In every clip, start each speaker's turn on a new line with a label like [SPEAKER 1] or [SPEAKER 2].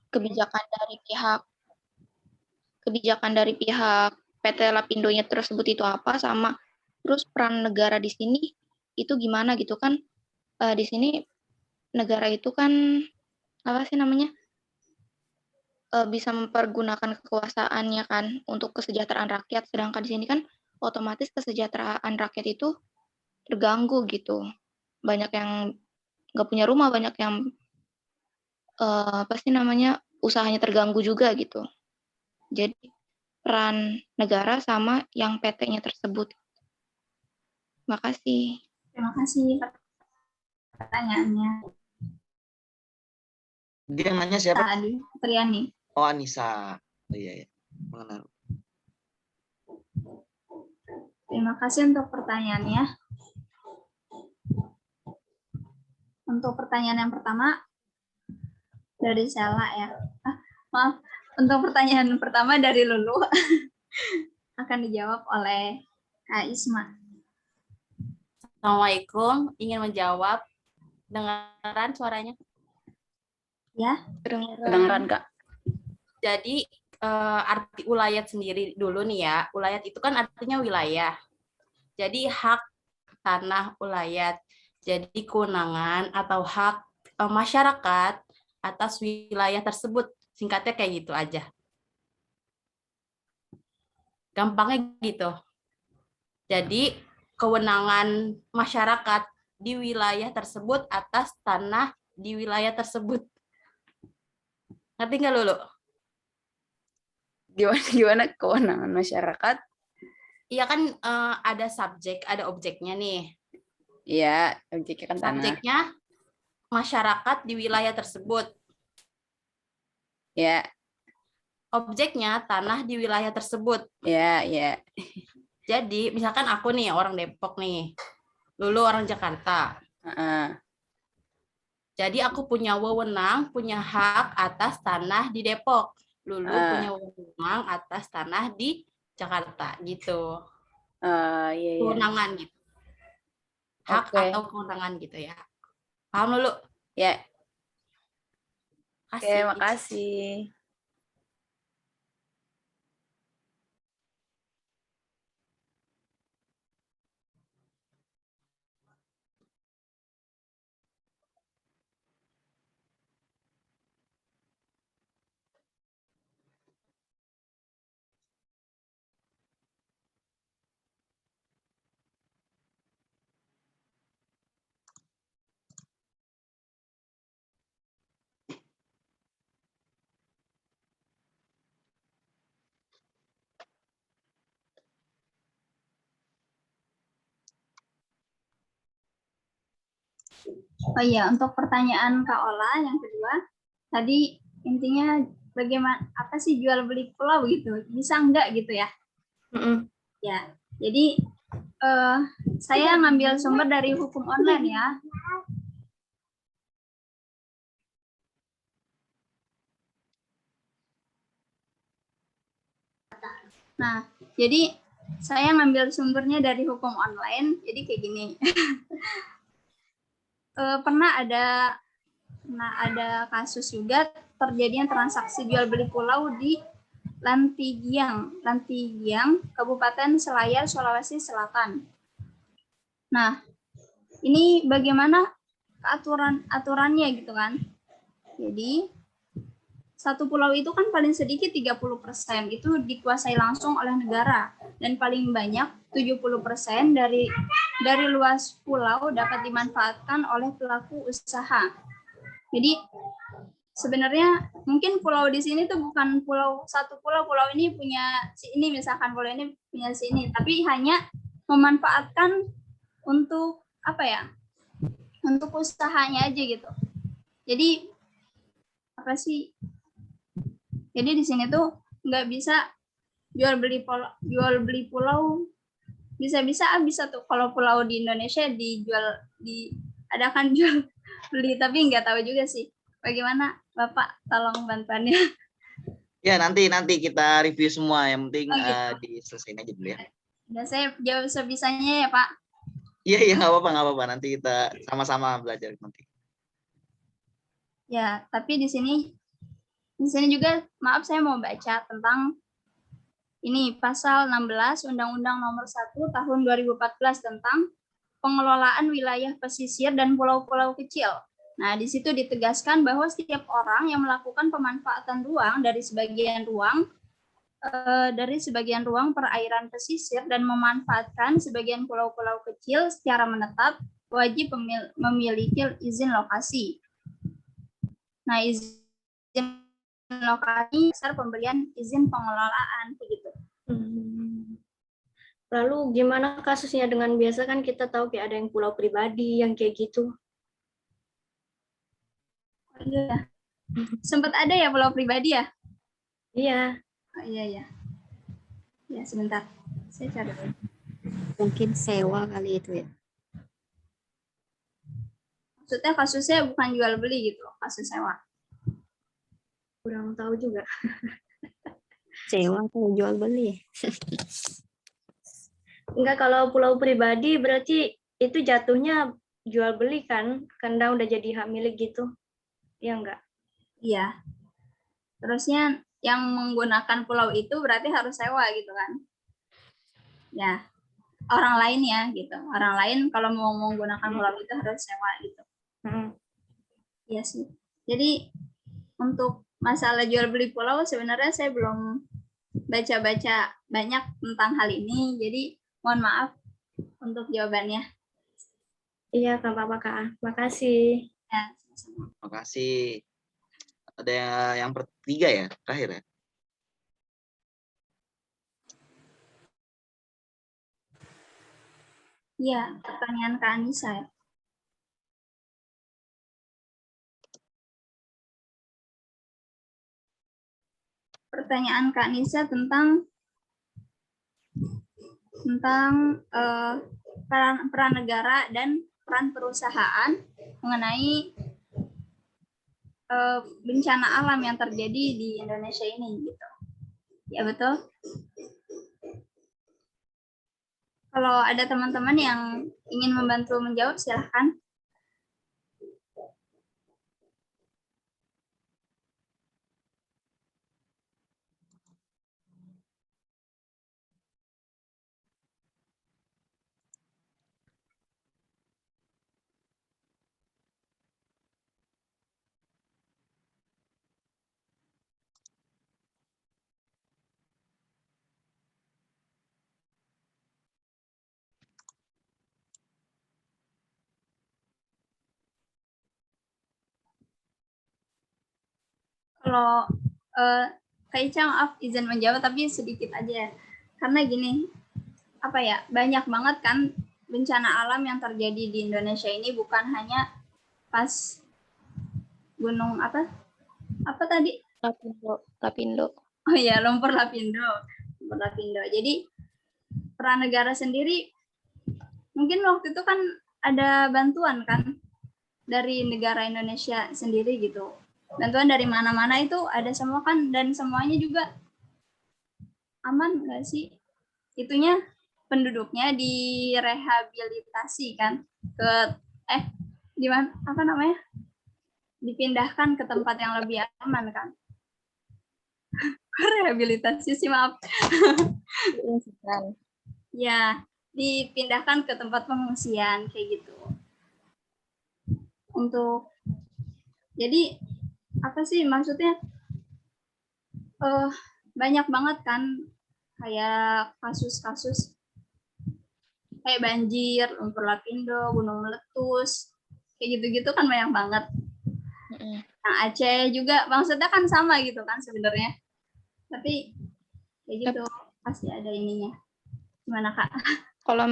[SPEAKER 1] kebijakan dari pihak PT Lapindo-nya tersebut itu apa, sama terus peran negara di sini itu gimana gitu kan. Di sini negara itu kan apa sih namanya, bisa mempergunakan kekuasaannya kan untuk kesejahteraan rakyat, sedangkan di sini kan otomatis kesejahteraan rakyat itu terganggu gitu. Banyak yang nggak punya rumah, banyak yang apa sih namanya, usahanya terganggu juga gitu. Jadi peran negara sama yang PT-nya tersebut. Makasih.
[SPEAKER 2] Terima kasih pertanyaannya.
[SPEAKER 3] Dia yang nanya siapa?
[SPEAKER 2] Tadi, Triani.
[SPEAKER 3] Oh, Anissa. Oh, iya. Mengenal.
[SPEAKER 2] Terima kasih untuk pertanyaannya. Untuk pertanyaan yang pertama dari Sela ya. Maaf, untuk pertanyaan pertama dari Lulu akan dijawab oleh Kak Isma.
[SPEAKER 4] Assalamualaikum, ingin menjawab. Dengaran suaranya?
[SPEAKER 2] Ya,
[SPEAKER 4] Kedengaran, Kak. Jadi arti ulayat sendiri dulu nih ya. Ulayat itu kan artinya wilayah. Jadi hak tanah ulayat. Jadi kewenangan atau hak masyarakat atas wilayah tersebut. Singkatnya kayak gitu aja. Gampangnya gitu. Jadi kewenangan masyarakat di wilayah tersebut atas tanah di wilayah tersebut. Ngerti nggak Lulu?
[SPEAKER 5] Gimana kewenangan masyarakat?
[SPEAKER 4] Iya kan ada subjek, ada objeknya nih.
[SPEAKER 5] Iya, objeknya kan tanah.
[SPEAKER 4] Subjeknya masyarakat di wilayah tersebut.
[SPEAKER 5] Ya.
[SPEAKER 4] Objeknya tanah di wilayah tersebut.
[SPEAKER 5] Ya, ya.
[SPEAKER 4] Jadi misalkan aku nih orang Depok nih, Lulu orang Jakarta. Jadi aku punya wewenang, punya hak atas tanah di Depok. Lulu punya wewenang atas tanah di Jakarta gitu.
[SPEAKER 5] Iya,
[SPEAKER 4] Kewenangan gitu. Hak atau kewenangan gitu ya. Paham Lulu?
[SPEAKER 5] Ya.
[SPEAKER 4] Oke,
[SPEAKER 5] makasih.
[SPEAKER 2] Oh iya, untuk pertanyaan Kak Ola yang kedua, tadi intinya bagaimana, apa sih jual beli pulau gitu, bisa enggak gitu ya? Ya, jadi saya ngambil sumber dari hukum online ya. Nah, jadi saya ngambil sumbernya dari hukum online, jadi kayak gini. Pernah ada kasus juga terjadinya transaksi jual beli pulau di Lantigiang, Kabupaten Selayar, Sulawesi Selatan. Nah, ini bagaimana aturannya gitu kan? Jadi satu pulau itu kan paling sedikit 30% itu dikuasai langsung oleh negara, dan paling banyak 70% dari luas pulau dapat dimanfaatkan oleh pelaku usaha. Jadi sebenarnya mungkin pulau di sini tuh bukan satu pulau ini punya si ini, misalkan pulau ini punya si ini, tapi hanya memanfaatkan untuk apa ya? Untuk usahanya aja gitu. Jadi apa sih? Jadi di sini tuh nggak bisa jual beli pulau, bisa tuh kalau pulau di Indonesia diadakan jual beli, tapi nggak tahu juga sih. Bagaimana Bapak, tolong bantuannya.
[SPEAKER 3] Ya, nanti kita review semua, yang penting diselesaikan aja dulu ya.
[SPEAKER 2] Dan saya jawab sebisanya ya Pak.
[SPEAKER 3] Iya, nggak apa-apa, nanti kita sama-sama belajar nanti.
[SPEAKER 2] Ya, tapi di sini juga maaf saya mau baca tentang ini pasal 16 Undang-Undang Nomor 1 Tahun 2014 tentang pengelolaan wilayah pesisir dan pulau-pulau kecil. Nah, di situ ditegaskan bahwa setiap orang yang melakukan pemanfaatan ruang dari sebagian ruang perairan pesisir dan memanfaatkan sebagian pulau-pulau kecil secara menetap wajib memiliki izin lokasi. Nah, izin lokasi dasar pemberian izin pengelolaan begitu.
[SPEAKER 6] Lalu gimana kasusnya dengan biasa kan kita tahu kayak ada yang pulau pribadi yang kayak gitu.
[SPEAKER 2] Oh, iya. Sempat ada ya pulau pribadi ya?
[SPEAKER 6] Iya.
[SPEAKER 2] Oh, iya. Ya, sebentar. Saya cari.
[SPEAKER 7] Mungkin sewa kali itu ya.
[SPEAKER 2] Maksudnya kasusnya bukan jual beli gitu, kasus sewa.
[SPEAKER 6] Kurang tahu juga.
[SPEAKER 7] Sewa atau jual beli?
[SPEAKER 6] Enggak, kalau pulau pribadi berarti itu jatuhnya jual beli kan? Karena udah jadi hak milik gitu. Iya enggak?
[SPEAKER 2] Iya. Terusnya yang menggunakan pulau itu berarti harus sewa gitu kan? Ya, orang lain ya gitu. Orang lain kalau mau menggunakan pulau itu harus sewa gitu. Iya sih. Jadi untuk masalah jual beli pulau sebenarnya saya belum baca-baca banyak tentang hal ini. Jadi mohon maaf untuk jawabannya.
[SPEAKER 6] Iya, Kak Papa Kak. Makasih.
[SPEAKER 2] Ya, sama-sama.
[SPEAKER 3] Terima kasih. Ada yang ketiga ya, terakhir ya.
[SPEAKER 2] Iya, pertanyaan Kak Anissa ya. Pertanyaan Kak Anissa tentang peran negara dan peran perusahaan mengenai bencana alam yang terjadi di Indonesia ini gitu. Ya betul. Kalau ada teman-teman yang ingin membantu menjawab silahkan. Kalau Kak Ica maaf izin menjawab tapi sedikit aja. Karena gini, apa ya, banyak banget kan bencana alam yang terjadi di Indonesia ini bukan hanya pas gunung apa tadi?
[SPEAKER 1] Lapindo.
[SPEAKER 2] Oh iya, lumpur Lapindo. Jadi peran negara sendiri mungkin waktu itu kan ada bantuan kan dari negara Indonesia sendiri gitu. Bantuan dari mana-mana itu ada semua kan, dan semuanya juga aman nggak sih? Itunya penduduknya direhabilitasi kan ke di mana apa namanya? Dipindahkan ke tempat yang lebih aman kan. Rehabilitasi sih maaf. Ya, dipindahkan ke tempat pengungsian kayak gitu. Untuk jadi apa sih maksudnya? Banyak banget kan kayak kasus-kasus kayak banjir, lumpur Lapindo, gunung meletus, kayak gitu-gitu kan banyak banget. Nah, Aceh juga maksudnya kan sama gitu kan sebenarnya. Tapi kayak gitu pasti ada ininya. Gimana Kak?
[SPEAKER 1] Kalau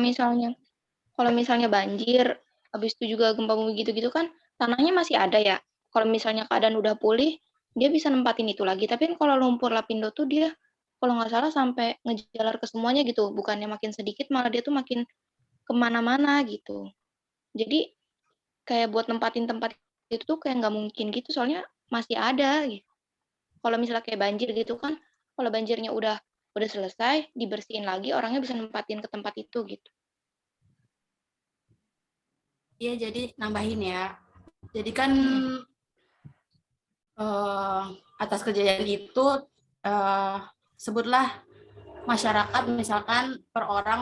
[SPEAKER 1] misalnya banjir, habis itu juga gempa bumi gitu-gitu kan tanahnya masih ada ya. Kalau misalnya keadaan udah pulih, dia bisa nempatin itu lagi. Tapi kalau lumpur Lapindo tuh dia kalau nggak salah sampai ngejalar ke semuanya gitu. Bukannya makin sedikit, malah dia tuh makin kemana-mana gitu. Jadi kayak buat nempatin tempat itu tuh kayak nggak mungkin gitu, soalnya masih ada gitu. Kalau misalnya kayak banjir gitu kan, kalau banjirnya udah selesai, dibersihin lagi, orangnya bisa nempatin ke tempat itu gitu.
[SPEAKER 4] Iya, jadi nambahin ya. Jadi kan eh, atas kejadian itu, eh, sebutlah masyarakat misalkan per orang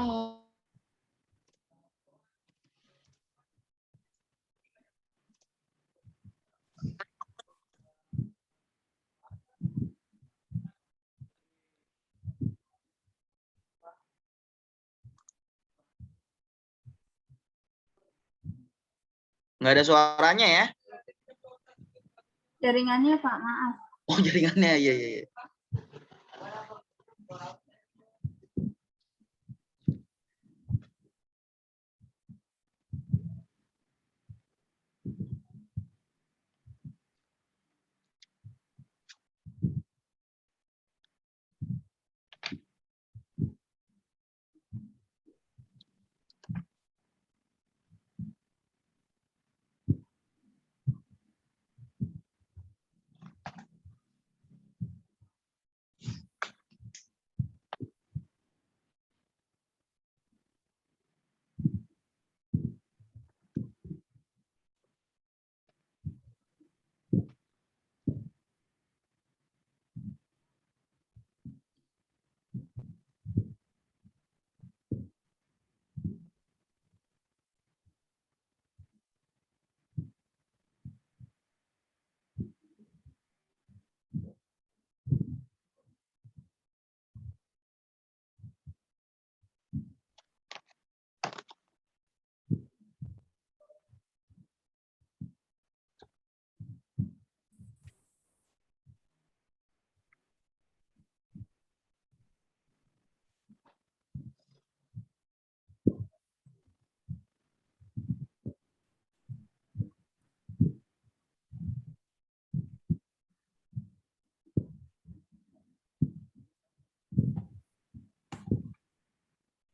[SPEAKER 3] Nggak ada suaranya ya?
[SPEAKER 2] Jaringannya Pak, maaf.
[SPEAKER 3] Oh, jaringannya. Iya, iya, iya.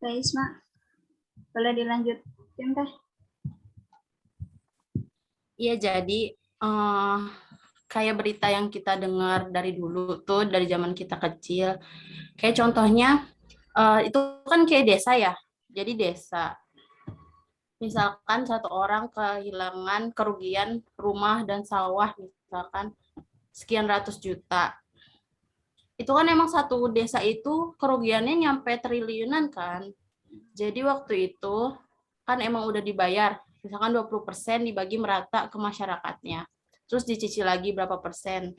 [SPEAKER 2] Teh Isma, boleh dilanjutin Teh?
[SPEAKER 4] Iya, jadi kayak berita yang kita dengar dari dulu tuh, dari zaman kita kecil. Kayak contohnya, itu kan kayak desa ya. Jadi desa, misalkan satu orang kehilangan kerugian rumah dan sawah, misalkan sekian ratus juta. Itu kan emang satu desa itu kerugiannya nyampe triliunan kan. Jadi waktu itu kan emang udah dibayar, misalkan 20% dibagi merata ke masyarakatnya. Terus dicicil lagi berapa persen.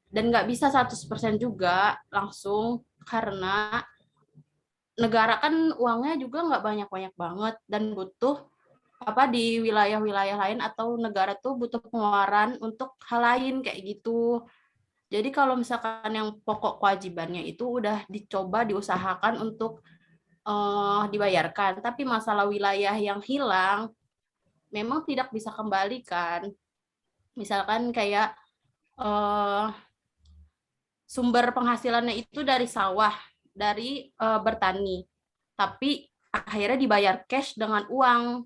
[SPEAKER 4] Dan nggak bisa 100% juga langsung, karena negara kan uangnya juga nggak banyak-banyak banget dan butuh apa di wilayah-wilayah lain atau negara tuh butuh pengeluaran untuk hal lain kayak gitu. Jadi kalau misalkan yang pokok kewajibannya itu udah dicoba diusahakan untuk dibayarkan, tapi masalah wilayah yang hilang memang tidak bisa kembali kan. Misalkan kayak eh, sumber penghasilannya itu dari sawah, dari bertani, tapi akhirnya dibayar cash dengan uang,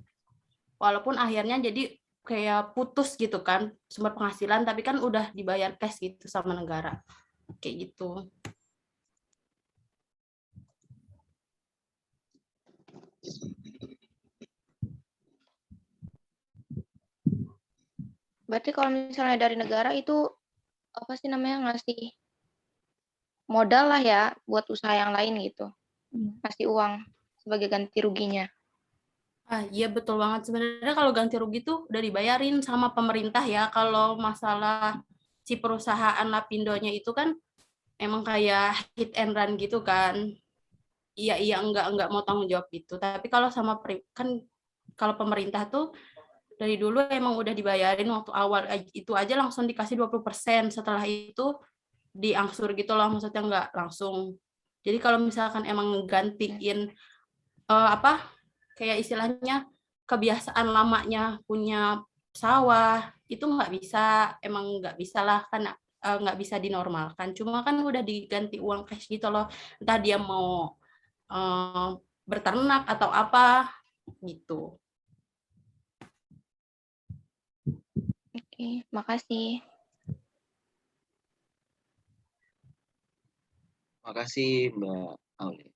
[SPEAKER 4] walaupun akhirnya jadi kayak putus gitu kan sumber penghasilan, tapi kan udah dibayar cash gitu sama negara kayak gitu.
[SPEAKER 1] Berarti kalau misalnya dari negara itu apa sih namanya, ngasih modal lah ya buat usaha yang lain gitu. Ngasih uang sebagai ganti ruginya.
[SPEAKER 4] Ah, iya betul banget. Sebenarnya kalau ganti rugi tuh udah dibayarin sama pemerintah ya. Kalau masalah si perusahaan Lapindonya itu kan emang kayak hit and run gitu kan. Iya iya enggak mau tanggung jawab gitu. Tapi kalau sama kan kalau pemerintah tuh dari dulu emang udah dibayarin waktu awal itu aja langsung dikasih 20%. Setelah itu diangsur gitu loh, maksudnya enggak langsung. Jadi kalau misalkan emang gantiin apa kayak istilahnya kebiasaan lamanya punya sawah itu nggak bisa, emang nggak bisa lah kan, nggak bisa dinormalkan. Cuma kan udah diganti uang cash gitu loh, entah dia mau eh, berternak atau apa gitu.
[SPEAKER 1] Oke, makasih.
[SPEAKER 3] Makasih Mbak Auli.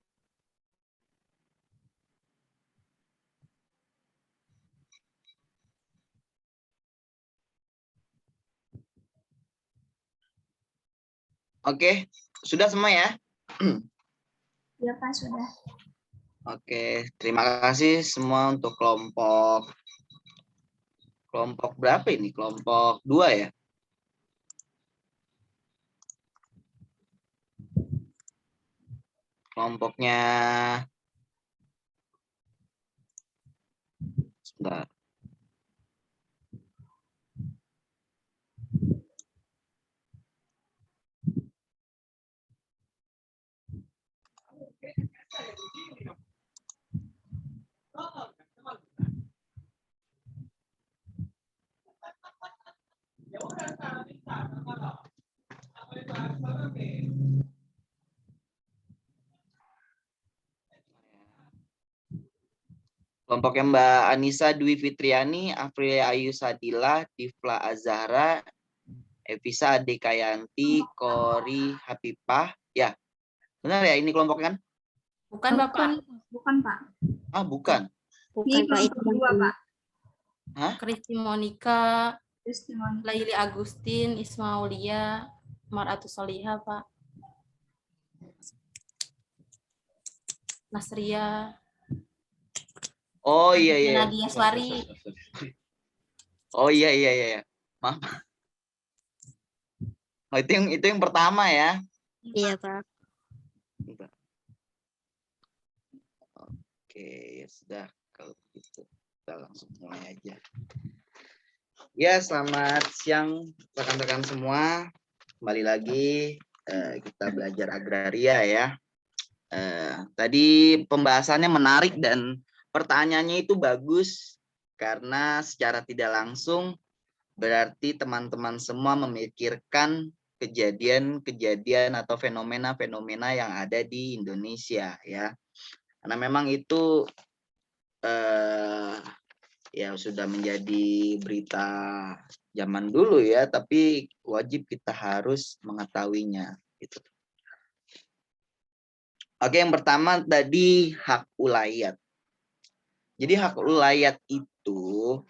[SPEAKER 3] Oke, sudah semua ya?
[SPEAKER 2] Ya Pak, sudah.
[SPEAKER 3] Oke, terima kasih semua untuk kelompok berapa ini? Kelompok 2 ya? Kelompoknya sebentar. Kelompoknya Mbak Anissa Dwi Fitriani, Aprilia Ayu Sadila, Difla Azahra, Evisa Adekayanti, Kori Hapipah. Ya, benar ya ini kelompoknya kan?
[SPEAKER 4] Bukan Bapak.
[SPEAKER 2] Bukan Pak.
[SPEAKER 3] Ah, bukan.
[SPEAKER 2] Ini
[SPEAKER 7] Bukan Pak, itu
[SPEAKER 2] kelompok 2 Pak.
[SPEAKER 3] Hah?
[SPEAKER 4] Kristi Monica,
[SPEAKER 2] Testimoni.
[SPEAKER 4] Laili Agustin, Ismaulia, Maratu Soliha, Pak. Nasria.
[SPEAKER 3] Oh iya iya.
[SPEAKER 4] Nadia Swari.
[SPEAKER 3] Oh iya iya iya. Maaf. Oh, itu yang pertama ya.
[SPEAKER 7] Iya Pak.
[SPEAKER 3] Oke, ya sudah kalau begitu kita langsung mulai aja. Ya, selamat siang rekan-rekan semua. Kembali lagi kita belajar agraria ya. Tadi pembahasannya menarik dan pertanyaannya itu bagus karena secara tidak langsung berarti teman-teman semua memikirkan kejadian-kejadian atau fenomena-fenomena yang ada di Indonesia ya. Karena memang itu ya sudah menjadi berita zaman dulu ya, tapi wajib kita harus mengetahuinya gitu. Oke, yang pertama tadi hak ulayat. Jadi hak ulayat itu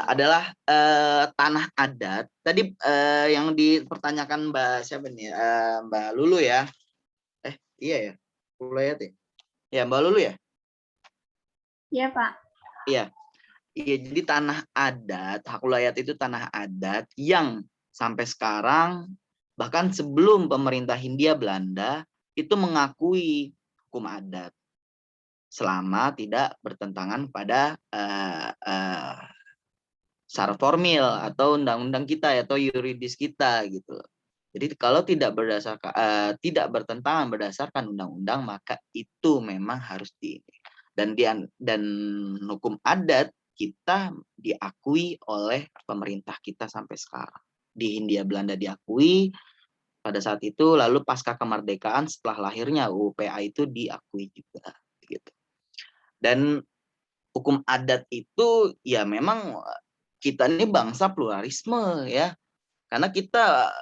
[SPEAKER 3] adalah tanah adat. Tadi yang dipertanyakan Mbak siapa nih? Mbak Lulu ya? Iya ya, ulayat ya? Ya Mbak Lulu ya?
[SPEAKER 2] Iya Pak.
[SPEAKER 3] Iya. Iya, jadi tanah adat, hak ulayat itu tanah adat yang sampai sekarang bahkan sebelum pemerintah Hindia Belanda itu mengakui hukum adat selama tidak bertentangan pada syarat formil atau undang-undang kita atau yuridis kita gitu. Jadi kalau tidak berdasarkan tidak bertentangan berdasarkan undang-undang maka itu memang harus dan hukum adat kita diakui oleh pemerintah kita sampai sekarang. Di Hindia Belanda diakui pada saat itu, lalu pasca kemerdekaan setelah lahirnya UU PA itu diakui juga gitu. Dan hukum adat itu ya memang kita ini bangsa pluralisme ya. Karena kita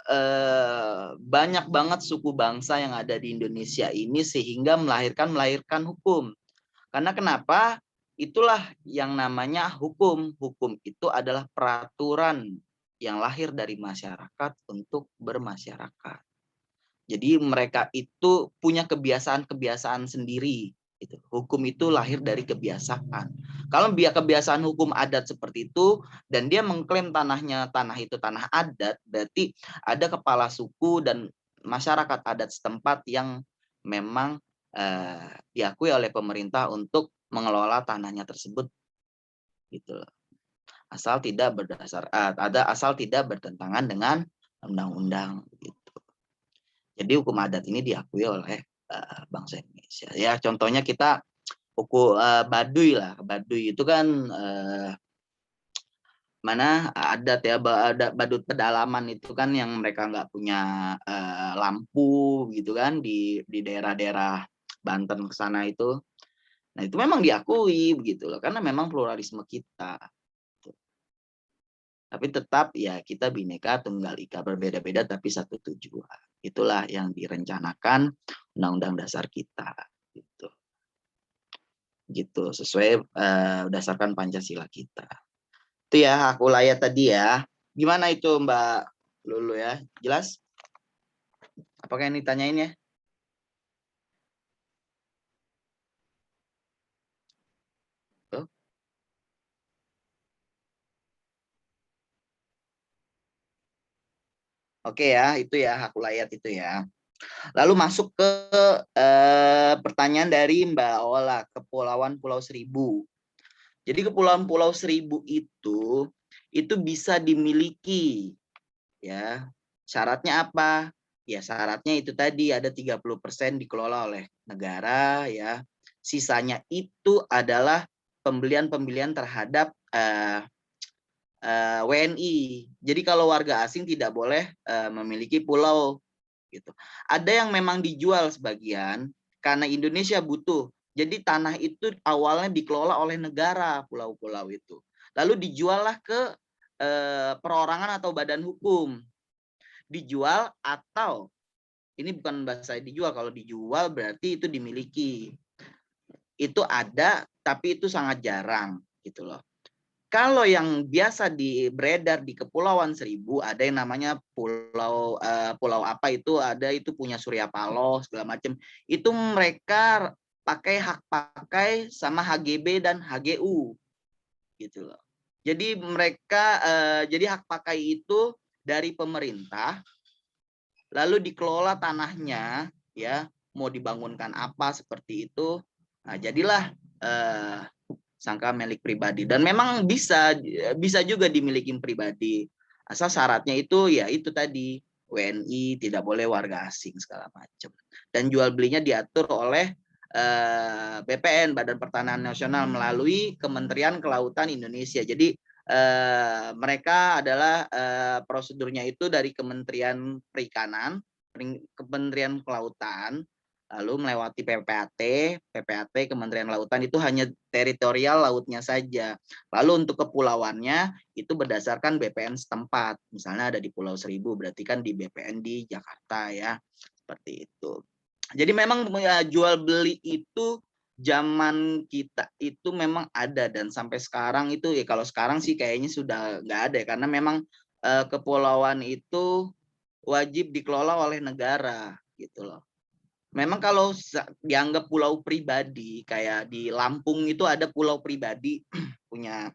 [SPEAKER 3] banyak banget suku bangsa yang ada di Indonesia ini sehingga melahirkan hukum. Karena kenapa? Itulah yang namanya hukum. Hukum itu adalah peraturan yang lahir dari masyarakat untuk bermasyarakat. Jadi mereka itu punya kebiasaan-kebiasaan sendiri. Hukum itu lahir dari kebiasaan. Kalau kebiasaan hukum adat seperti itu dan dia mengklaim tanah itu tanah adat, berarti ada kepala suku dan masyarakat adat setempat yang memang diakui oleh pemerintah untuk mengelola tanahnya tersebut, gitu. Asal tidak bertentangan dengan undang-undang, gitu. Jadi hukum adat ini diakui oleh bangsa Indonesia. Ya contohnya kita hukum Baduy lah. Baduy itu kan mana adat ya, ada badut pedalaman itu kan yang mereka nggak punya lampu gitu kan di daerah-daerah Banten ke sana itu. Nah, itu memang diakui begitu loh karena memang pluralisme kita. Tapi tetap ya kita Bhinneka Tunggal Ika, berbeda-beda tapi satu tujuan. Itulah yang direncanakan Undang-Undang Dasar kita gitu. Gitu sesuai berdasarkan Pancasila kita. Itu ya hak ulayat tadi ya. Gimana itu Mbak Lulu ya? Jelas? Apakah yang ditanyain ya? Tuh. Oke ya, itu ya hak ulayat itu ya. Lalu masuk ke pertanyaan dari Mbak Ola, Kepulauan Pulau Seribu. Jadi Kepulauan Pulau Seribu itu bisa dimiliki ya. Syaratnya apa? Ya syaratnya itu tadi ada 30% dikelola oleh negara ya. Sisanya itu adalah pembelian terhadap WNI. Jadi kalau warga asing tidak boleh memiliki pulau gitu. Ada yang memang dijual sebagian karena Indonesia butuh. Jadi tanah itu awalnya dikelola oleh negara, pulau-pulau itu. Lalu dijuallah ke perorangan atau badan hukum. Dijual atau ini bukan bahasa dijual, kalau dijual berarti itu dimiliki. Itu ada tapi itu sangat jarang gitu loh. Kalau yang biasa beredar di Kepulauan Seribu ada yang namanya pulau apa itu, ada itu punya Surya Paloh segala macam. Itu mereka pakai hak pakai sama HGB dan HGU gitu loh. Jadi mereka jadi hak pakai itu dari pemerintah, lalu dikelola tanahnya ya, mau dibangunkan apa seperti itu. Nah, jadilah sangka milik pribadi, dan memang bisa juga dimiliki pribadi asal syaratnya itu ya itu tadi WNI, tidak boleh warga asing segala macam, dan jual belinya diatur oleh BPN, Badan Pertanahan Nasional, melalui Kementerian Kelautan Indonesia. Jadi mereka adalah prosedurnya itu dari Kementerian Perikanan, Kementerian Kelautan, lalu melewati PPAT Kementerian Lautan itu hanya teritorial lautnya saja. Lalu untuk kepulauannya itu berdasarkan BPN setempat. Misalnya ada di Pulau Seribu, berarti kan di BPN di Jakarta ya. Seperti itu. Jadi memang jual beli itu zaman kita itu memang ada, dan sampai sekarang itu ya, kalau sekarang sih kayaknya sudah nggak ada ya, karena memang kepulauan itu wajib dikelola oleh negara gitu loh. Memang kalau dianggap pulau pribadi, kayak di Lampung itu ada pulau pribadi punya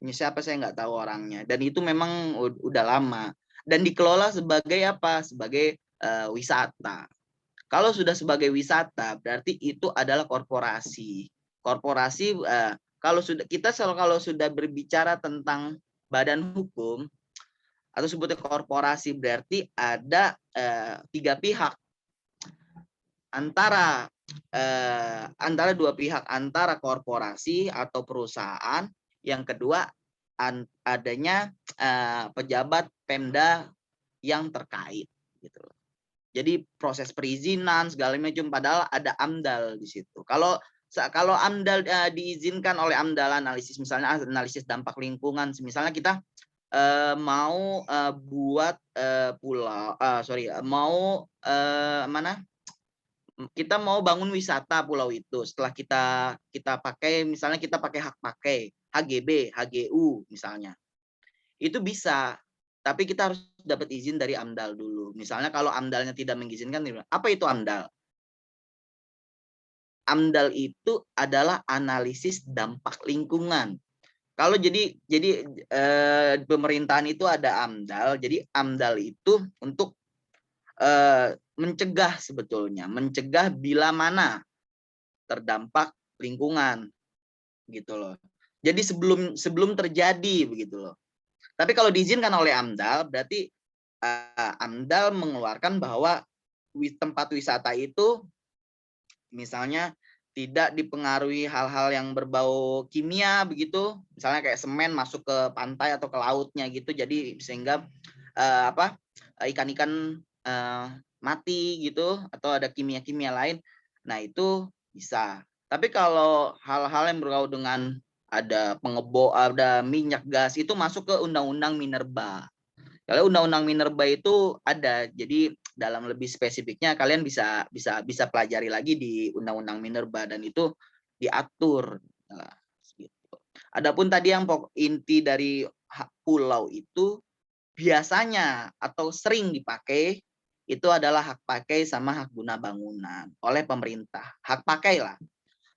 [SPEAKER 3] siapa saya nggak tahu orangnya, dan itu memang udah lama dan dikelola sebagai apa? Sebagai wisata. Kalau sudah sebagai wisata berarti itu adalah korporasi. Korporasi kalau sudah berbicara tentang badan hukum atau sebutnya korporasi, berarti ada 3 pihak. Antara dua pihak, antara korporasi atau perusahaan, yang kedua adanya pejabat Pemda yang terkait gitu. Jadi proses perizinan segala macam, padahal ada AMDAL di situ. Kalau AMDAL diizinkan oleh AMDAL analisis, misalnya analisis dampak lingkungan, misalnya kita mau buat pulau, kita mau bangun wisata pulau itu. Setelah kita pakai, misalnya kita pakai hak pakai HGB, HGU misalnya, itu bisa, tapi kita harus dapat izin dari AMDAL dulu. Misalnya kalau AMDALnya tidak mengizinkan, apa itu AMDAL? AMDAL itu adalah analisis dampak lingkungan. Kalau jadi pemerintahan itu ada AMDAL. Jadi AMDAL itu untuk mencegah, sebetulnya mencegah bila mana terdampak lingkungan gitu loh. Jadi sebelum terjadi begitu loh. Tapi kalau diizinkan oleh AMDAL berarti AMDAL mengeluarkan bahwa tempat wisata itu misalnya tidak dipengaruhi hal-hal yang berbau kimia begitu, misalnya kayak semen masuk ke pantai atau ke lautnya gitu, jadi sehingga ikan-ikan mati gitu, atau ada kimia-kimia lain. Nah itu bisa. Tapi kalau hal-hal yang berbau dengan ada ada minyak gas, itu masuk ke Undang-Undang Minerba. Kalau Undang-Undang Minerba itu ada, jadi dalam lebih spesifiknya kalian bisa pelajari lagi di Undang-Undang Minerba, dan itu diatur. Nah, gitu. Adapun tadi yang inti dari hak pulau itu biasanya atau sering dipakai itu adalah hak pakai sama hak guna bangunan oleh pemerintah. Hak pakai lah.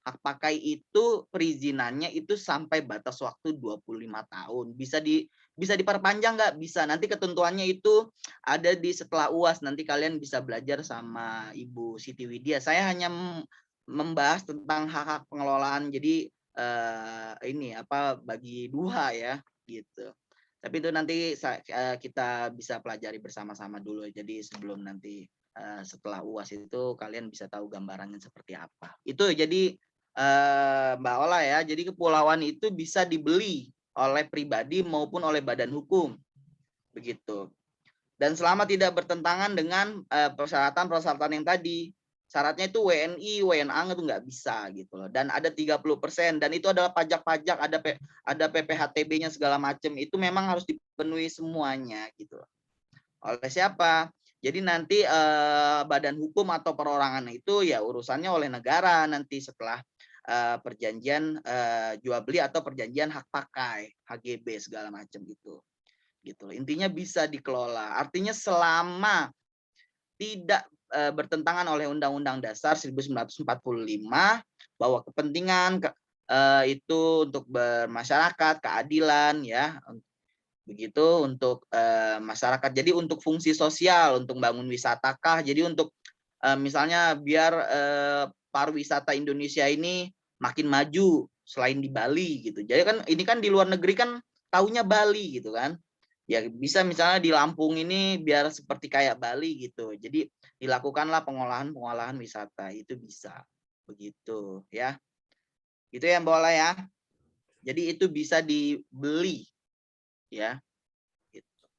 [SPEAKER 3] Hak pakai itu perizinannya itu sampai batas waktu 25 tahun. Bisa diperpanjang nggak? Bisa. Nanti ketentuannya itu ada di setelah UAS. Nanti kalian bisa belajar sama Ibu Siti Widya. Saya hanya membahas tentang hak-hak pengelolaan. Jadi ini apa bagi dua ya gitu. Tapi itu nanti kita bisa pelajari bersama-sama dulu. Jadi sebelum nanti setelah UAS itu kalian bisa tahu gambarannya seperti apa. Itu jadi Mbak Ola ya. Jadi kepulauan itu bisa dibeli oleh pribadi maupun oleh badan hukum. Begitu. Dan selama tidak bertentangan dengan persyaratan-persyaratan yang tadi. Syaratnya itu WNI, WNA itu nggak bisa gitu loh. Dan ada 30% dan itu adalah pajak-pajak, ada PPHTB-nya segala macam. Itu memang harus dipenuhi semuanya gitu loh. Oleh siapa? Jadi nanti badan hukum atau perorangan itu ya urusannya oleh negara nanti setelah perjanjian jual beli atau perjanjian hak pakai, HGB segala macam gitu. Gitu. Intinya bisa dikelola. Artinya selama tidak bertentangan oleh Undang-Undang Dasar 1945 bahwa kepentingan itu untuk bermasyarakat, keadilan ya. Begitu untuk masyarakat. Jadi untuk fungsi sosial, untuk bangun wisata kah. Jadi untuk misalnya biar pariwisata Indonesia ini makin maju selain di Bali gitu. Jadi kan ini kan di luar negeri kan taunya Bali gitu kan. Ya bisa misalnya di Lampung ini biar seperti kayak Bali gitu. Jadi dilakukanlah pengolahan wisata itu bisa begitu ya. Itu yang boleh ya. Jadi itu bisa dibeli ya.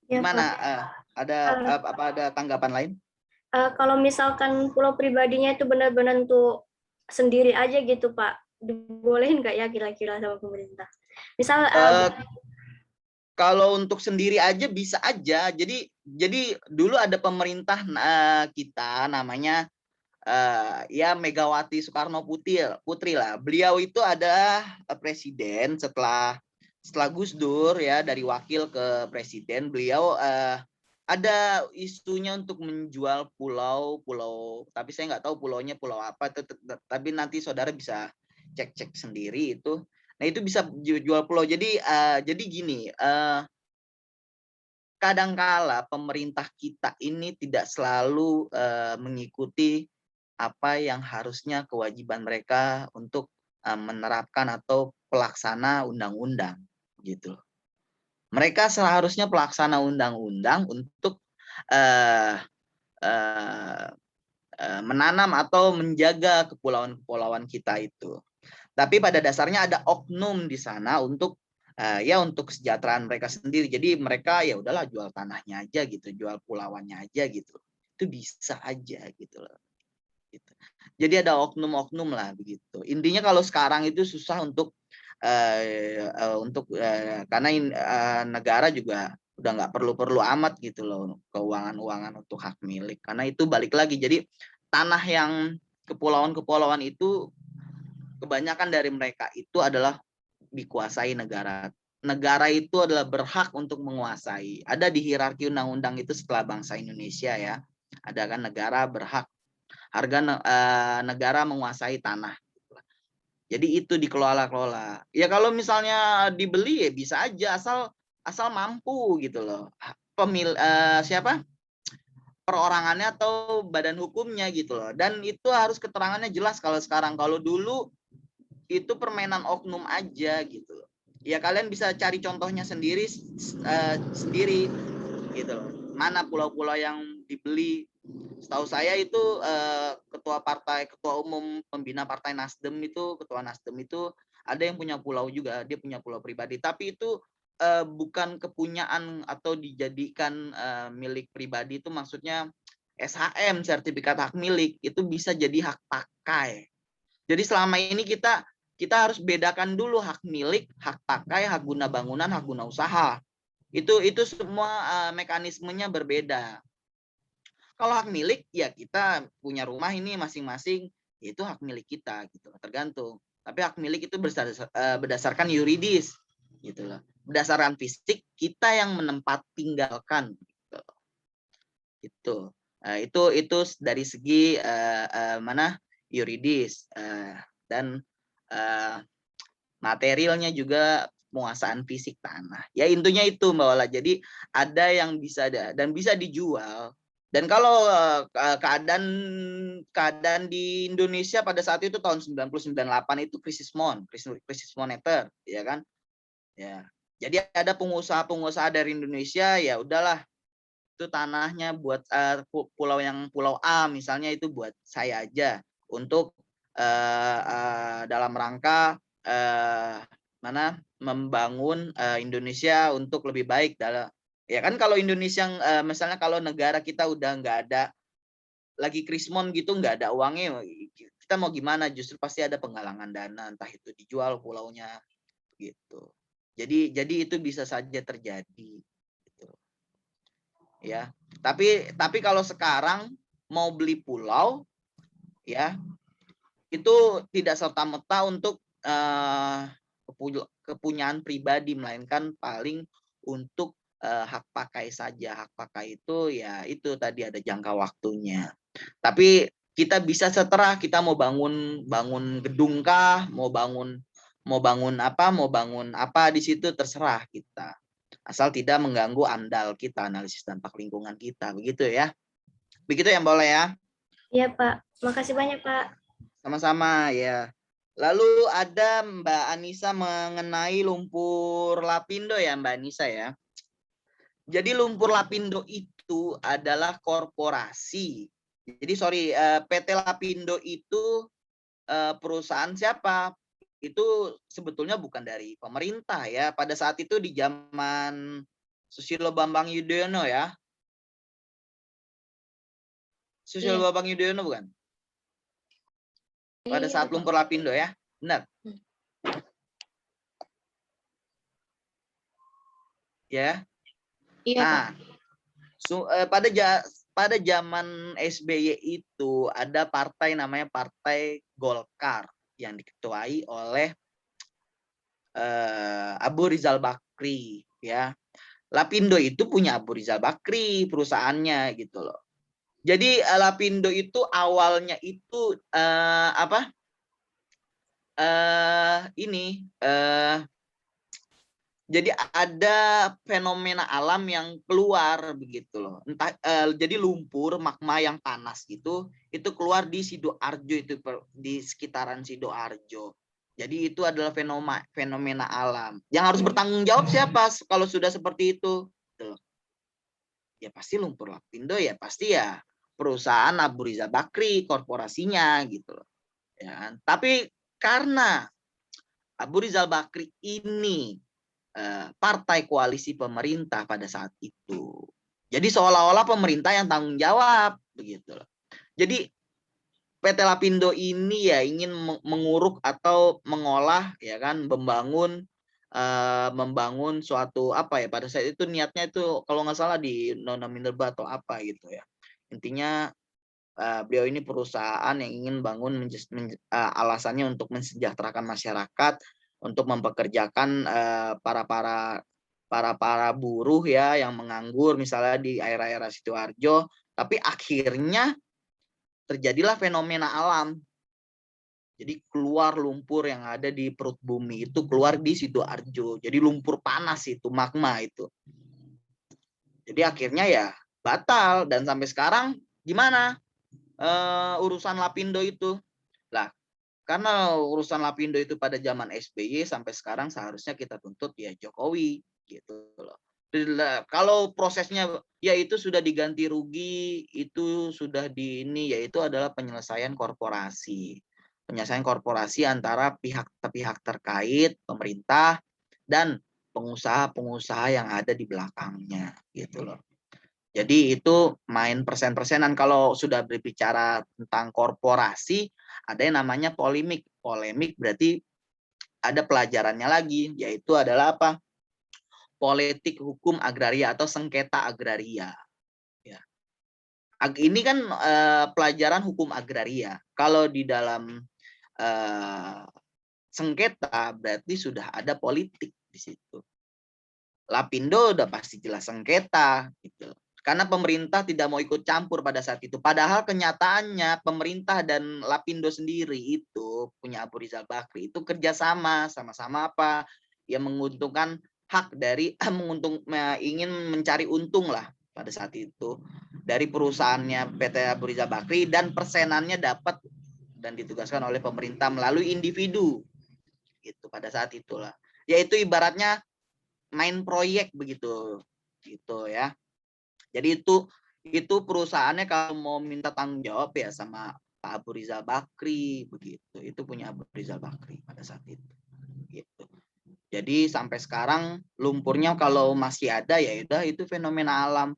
[SPEAKER 6] Ya,
[SPEAKER 3] Gimana?
[SPEAKER 6] Pak.
[SPEAKER 3] Ada tanggapan lain?
[SPEAKER 6] Kalau misalkan pulau pribadinya itu benar-benar untuk sendiri aja gitu, Pak, dibolehin nggak ya kira-kira sama pemerintah? Misal
[SPEAKER 3] kalau untuk sendiri aja bisa aja. Jadi dulu ada pemerintah kita namanya ya Megawati Soekarno Putri lah. Beliau itu adalah presiden setelah Gus Dur ya, dari wakil ke presiden. Beliau ada isunya untuk menjual pulau, tapi saya nggak tahu pulaunya pulau apa. Tapi nanti saudara bisa cek sendiri itu. Nah itu bisa jual pulau. Jadi gini, kadangkala pemerintah kita ini tidak selalu mengikuti apa yang harusnya kewajiban mereka untuk menerapkan atau pelaksana undang-undang gitu. Mereka seharusnya pelaksana undang-undang untuk menanam atau menjaga kepulauan-kepulauan kita itu. Tapi pada dasarnya ada oknum di sana untuk ya untuk kesejahteraan mereka sendiri. Jadi mereka ya udahlah jual tanahnya aja gitu, jual pulauannya aja gitu. Itu bisa aja gitu loh. Gitu. Jadi ada oknum-oknum lah begitu. Intinya kalau sekarang itu susah untuk karena negara juga udah nggak perlu amat gitu loh keuangan untuk hak milik. Karena itu balik lagi. Jadi tanah yang kepulauan-kepulauan itu kebanyakan dari mereka itu adalah dikuasai negara. Negara itu adalah berhak untuk menguasai. Ada di hierarki undang-undang itu setelah bangsa Indonesia ya. Ada kan negara berhak. Negara menguasai tanah. Jadi itu dikelola. Ya kalau misalnya dibeli ya bisa aja asal mampu gitu loh. Siapa? Perorangannya atau badan hukumnya gitu loh. Dan itu harus keterangannya jelas kalau sekarang. Kalau dulu itu permainan oknum aja gitu loh. Ya kalian bisa cari contohnya sendiri gitu loh. Mana pulau-pulau yang dibeli? Setahu saya itu ketua umum pembina Partai Nasdem itu, ketua Nasdem itu ada yang punya pulau juga, dia punya pulau pribadi. Tapi itu bukan kepunyaan atau dijadikan milik pribadi, itu maksudnya SHM, sertifikat hak milik, itu bisa jadi hak pakai. Jadi selama ini kita harus bedakan dulu hak milik, hak pakai, hak guna bangunan, hak guna usaha. Itu semua mekanismenya berbeda. Kalau hak milik ya kita punya rumah ini masing-masing, itu hak milik kita gitu, tergantung. Tapi hak milik itu berdasarkan yuridis gitu loh. Berdasarkan fisik kita yang menempat tinggalkan gitu. Itu dari segi mana yuridis, dan materialnya juga penguasaan fisik tanah. Ya intinya itu Mbak Ola. Jadi ada yang bisa dan bisa dijual. Dan kalau keadaan di Indonesia pada saat itu tahun 1998 itu krisis moneter, ya kan? Ya. Jadi ada pengusaha-pengusaha dari Indonesia, ya udahlah, itu tanahnya buat pulau A misalnya itu buat saya aja untuk dalam rangka mana membangun Indonesia untuk lebih baik dalam, ya kan, kalau Indonesia misalnya kalau negara kita udah nggak ada lagi krismon gitu, nggak ada uangnya, kita mau gimana, justru pasti ada penggalangan dana, entah itu dijual pulaunya gitu. Jadi itu bisa saja terjadi gitu. Ya, tapi kalau sekarang mau beli pulau, ya itu tidak serta-merta untuk kepunyaan pribadi, melainkan paling untuk hak pakai saja. Hak pakai itu ya itu tadi ada jangka waktunya. Tapi kita bisa seterah kita mau bangun gedung kah, mau bangun apa di situ, terserah kita. Asal tidak mengganggu AMDAL kita, analisis dampak lingkungan kita, begitu ya. Begitu ya Mbak Ola ya.
[SPEAKER 6] Iya Pak, makasih banyak Pak.
[SPEAKER 3] Sama-sama ya. Lalu ada Mbak Anissa mengenai lumpur lapindo ya Mbak Anissa ya. Jadi lumpur lapindo itu adalah korporasi. Jadi PT Lapindo itu perusahaan siapa? Itu sebetulnya bukan dari pemerintah ya. Pada saat itu di zaman Susilo Bambang Yudhoyono ya. Susilo Bambang Yudhoyono bukan? Pada saat lumpur lapindo ya. Benar. Ya.
[SPEAKER 1] Iya,
[SPEAKER 3] Nah, pada zaman SBY itu ada partai namanya Partai Golkar yang diketuai oleh Abu Rizal Bakri ya. Lapindo itu punya Abu Rizal Bakri perusahaannya gitu loh. Jadi Lapindo itu awalnya itu jadi ada fenomena alam yang keluar begitu loh. Entah jadi lumpur magma yang panas gitu, itu keluar di Sidoarjo, itu di sekitaran Sidoarjo. Jadi itu adalah fenomena alam. Yang harus bertanggung jawab siapa kalau sudah seperti itu? Gitu. Ya pasti lumpur Lapindo, ya pasti ya perusahaan Abu Rizal Bakri, korporasinya gitu loh. Ya, tapi karena Abu Rizal Bakri ini partai koalisi pemerintah pada saat itu. Jadi seolah-olah pemerintah yang tanggung jawab begitu loh. Jadi PT Lapindo ini ya ingin menguruk atau mengolah ya kan, membangun suatu apa ya, pada saat itu niatnya itu kalau nggak salah di Nona Minerba atau apa gitu ya. Intinya beliau ini perusahaan yang ingin bangun alasannya untuk mensejahterakan masyarakat, untuk mempekerjakan para buruh ya yang menganggur misalnya di daerah-daerah Sidoarjo. Tapi akhirnya terjadilah fenomena alam. Jadi keluar lumpur yang ada di perut bumi itu keluar di Sidoarjo. Jadi lumpur panas itu, magma itu. Jadi akhirnya ya batal, dan sampai sekarang gimana urusan Lapindo itu? Lah, karena urusan Lapindo itu pada zaman SBY sampai sekarang seharusnya kita tuntut ya Jokowi gitu loh. Kalau prosesnya ya itu sudah diganti rugi, itu sudah yaitu adalah penyelesaian korporasi. Penyelesaian korporasi antara pihak terkait, pemerintah dan pengusaha-pengusaha yang ada di belakangnya gitu loh. Jadi itu main persen-persenan. Kalau sudah berbicara tentang korporasi, ada yang namanya polemik. Polemik berarti ada pelajarannya lagi, yaitu adalah apa? Politik hukum agraria atau sengketa agraria. Ya. Ini kan pelajaran hukum agraria. Kalau di dalam sengketa berarti sudah ada politik di situ. Lapindo udah pasti jelas sengketa gitu. karena pemerintah tidak mau ikut campur pada saat itu. Padahal kenyataannya pemerintah dan Lapindo sendiri itu punya Abu Rizal Bakri itu kerjasama, sama-sama apa? Ya menguntungkan hak dari ingin mencari untung lah pada saat itu dari perusahaannya PT Abu Rizal Bakri, dan persenannya dapat dan ditugaskan oleh pemerintah melalui individu gitu pada saat itulah. Yaitu ibaratnya main proyek begitu gitu ya. Jadi itu perusahaannya kalau mau minta tanggung jawab ya sama Pak Abu Rizal Bakri begitu. Itu punya Abu Rizal Bakri pada saat itu. Gitu. Jadi sampai sekarang lumpurnya kalau masih ada ya udah itu fenomena alam.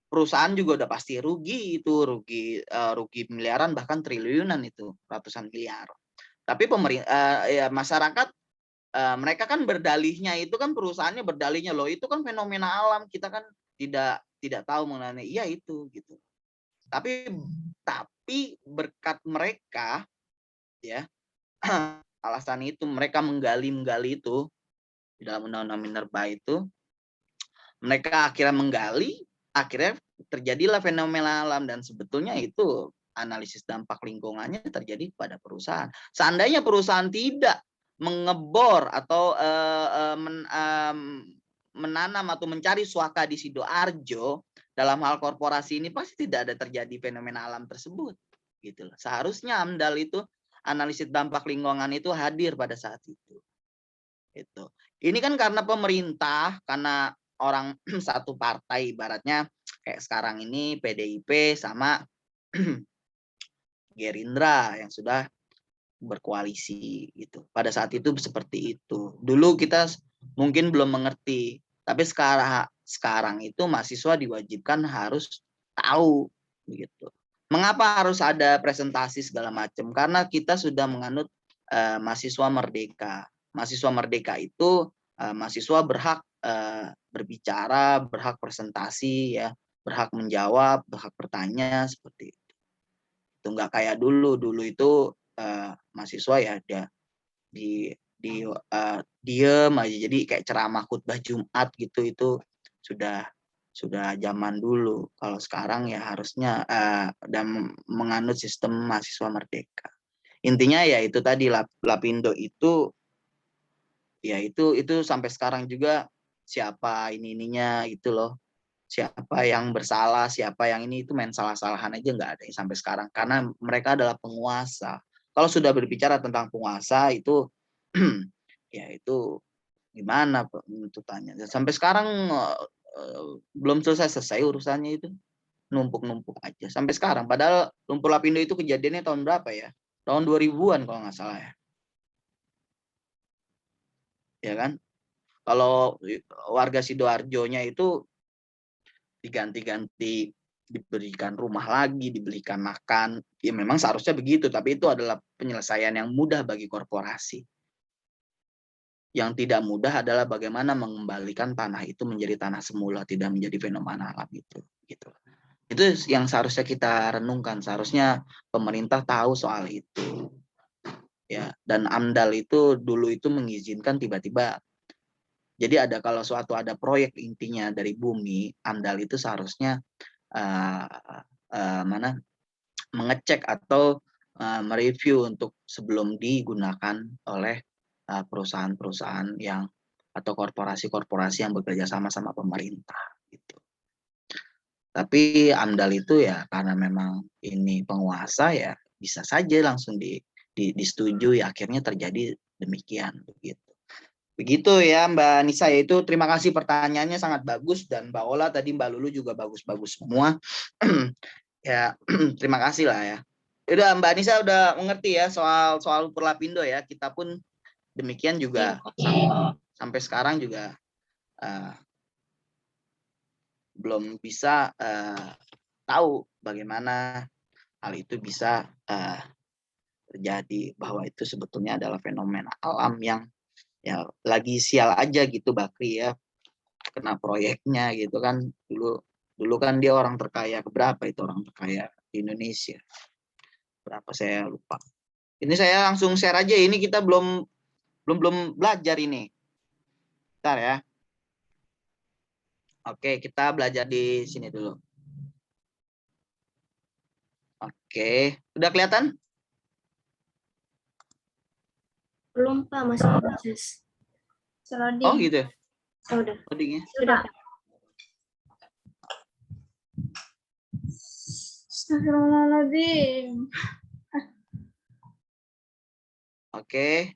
[SPEAKER 3] Perusahaan juga udah pasti rugi itu, rugi miliaran bahkan triliunan itu, ratusan miliar. Tapi pemerintah ya masyarakat mereka kan berdalihnya itu kan perusahaannya berdalihnya loh itu kan fenomena alam, kita kan tidak tahu mengenai iya itu gitu. Tapi berkat mereka ya alasan itu mereka menggali itu di dalam undang-undang minerba itu, mereka akhirnya menggali, akhirnya terjadilah fenomena alam, dan sebetulnya itu analisis dampak lingkungannya terjadi pada perusahaan. Seandainya perusahaan tidak mengebor atau menanam atau mencari suaka di Sidoarjo dalam hal korporasi ini, pasti tidak ada terjadi fenomena alam tersebut. Gitu. Seharusnya AMDAL itu analisis dampak lingkungan itu hadir pada saat itu. Itu. Ini kan karena pemerintah, karena orang satu partai ibaratnya kayak sekarang ini PDIP sama Gerindra yang sudah berkoalisi gitu. Pada saat itu seperti itu. Dulu kita mungkin belum mengerti, tapi sekarang itu mahasiswa diwajibkan harus tahu begitu. Mengapa harus ada presentasi segala macam? Karena kita sudah menganut mahasiswa merdeka. Mahasiswa merdeka itu mahasiswa berhak berbicara, berhak presentasi ya, berhak menjawab, berhak bertanya seperti itu. Itu nggak kayak dulu itu mahasiswa ya dia diem aja, jadi kayak ceramah khutbah Jumat gitu, itu sudah zaman dulu. Kalau sekarang ya harusnya dan menganut sistem mahasiswa merdeka. Intinya ya itu tadi, Lapindo itu ya itu sampai sekarang juga siapa ininya itu loh, siapa yang bersalah, siapa yang ini, itu main salah-salahan aja nggak ada sampai sekarang, karena mereka adalah penguasa. Kalau sudah berbicara tentang penguasa itu ya itu gimana tuntutannya. Sampai sekarang belum selesai urusannya, itu numpuk-numpuk aja sampai sekarang. Padahal lumpur Lapindo itu kejadiannya tahun berapa ya? Tahun 2000-an kalau nggak salah ya. Ya kan? Kalau warga Sidoarjonya itu diganti-ganti, diberikan rumah lagi, dibelikan makan. Ya memang seharusnya begitu, tapi itu adalah penyelesaian yang mudah bagi korporasi. Yang tidak mudah adalah bagaimana mengembalikan tanah itu menjadi tanah semula, tidak menjadi fenomena alam itu. Gitu. Itu yang seharusnya kita renungkan. Seharusnya pemerintah tahu soal itu. Ya, dan AMDAL itu dulu itu mengizinkan tiba-tiba. Jadi kalau suatu ada proyek intinya dari bumi, AMDAL itu seharusnya mengecek atau mereview untuk sebelum digunakan oleh perusahaan-perusahaan yang atau korporasi-korporasi yang bekerja sama pemerintah gitu. Tapi AMDAL itu ya karena memang ini penguasa ya bisa saja langsung disetujui, akhirnya terjadi demikian begitu. Begitu ya Mbak Nisa, itu terima kasih, pertanyaannya sangat bagus, dan Mbak Ola tadi, Mbak Lulu juga bagus-bagus semua. Ya terima kasih lah ya. Udah Mbak Nisa udah mengerti ya soal lumpur Lapindo ya. Kita pun demikian juga sampai sekarang juga belum bisa tahu bagaimana hal itu bisa terjadi, bahwa itu sebetulnya adalah fenomena alam yang ya lagi sial aja gitu Bakri ya, kena proyeknya gitu kan. Dulu kan dia orang terkaya, berapa itu orang terkaya di Indonesia, berapa saya lupa. Ini saya langsung share aja, ini kita belum belajar ini. Bentar ya. Oke, kita belajar di sini dulu. Oke, udah kelihatan?
[SPEAKER 6] Belum Pak, masih proses.
[SPEAKER 2] Loading.
[SPEAKER 3] Oh gitu ya,
[SPEAKER 6] Oh, udah.
[SPEAKER 3] loadingnya.
[SPEAKER 6] Sudah Pak.
[SPEAKER 2] Astagfirullahaladzim.
[SPEAKER 3] Oke,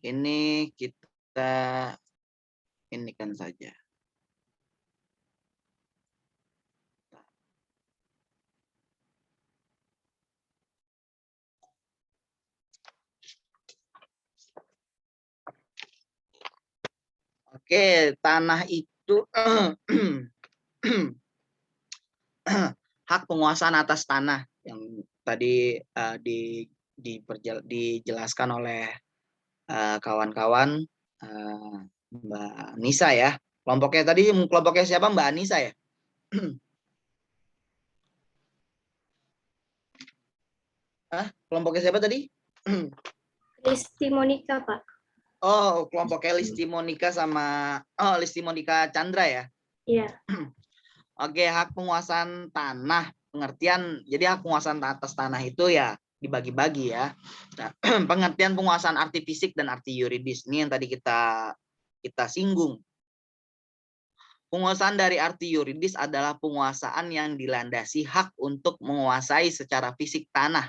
[SPEAKER 3] ini kita ini kan saja. Oke, tanah itu hak penguasaan atas tanah yang tadi dijelaskan oleh kawan-kawan Mbak Nisa ya. Kelompoknya siapa, Mbak Anissa ya? Kelompoknya siapa tadi?
[SPEAKER 6] Kristi Monica Pak.
[SPEAKER 3] Oh, kelompoknya Listi Monica sama Listi Monica Chandra ya.
[SPEAKER 6] Iya.
[SPEAKER 3] Oke, hak penguasaan tanah, pengertian. Jadi hak penguasaan atas tanah itu ya dibagi-bagi ya. Nah, pengertian penguasaan arti fisik dan arti yuridis ini yang tadi kita singgung. Penguasaan dari arti yuridis adalah penguasaan yang dilandasi hak untuk menguasai secara fisik tanah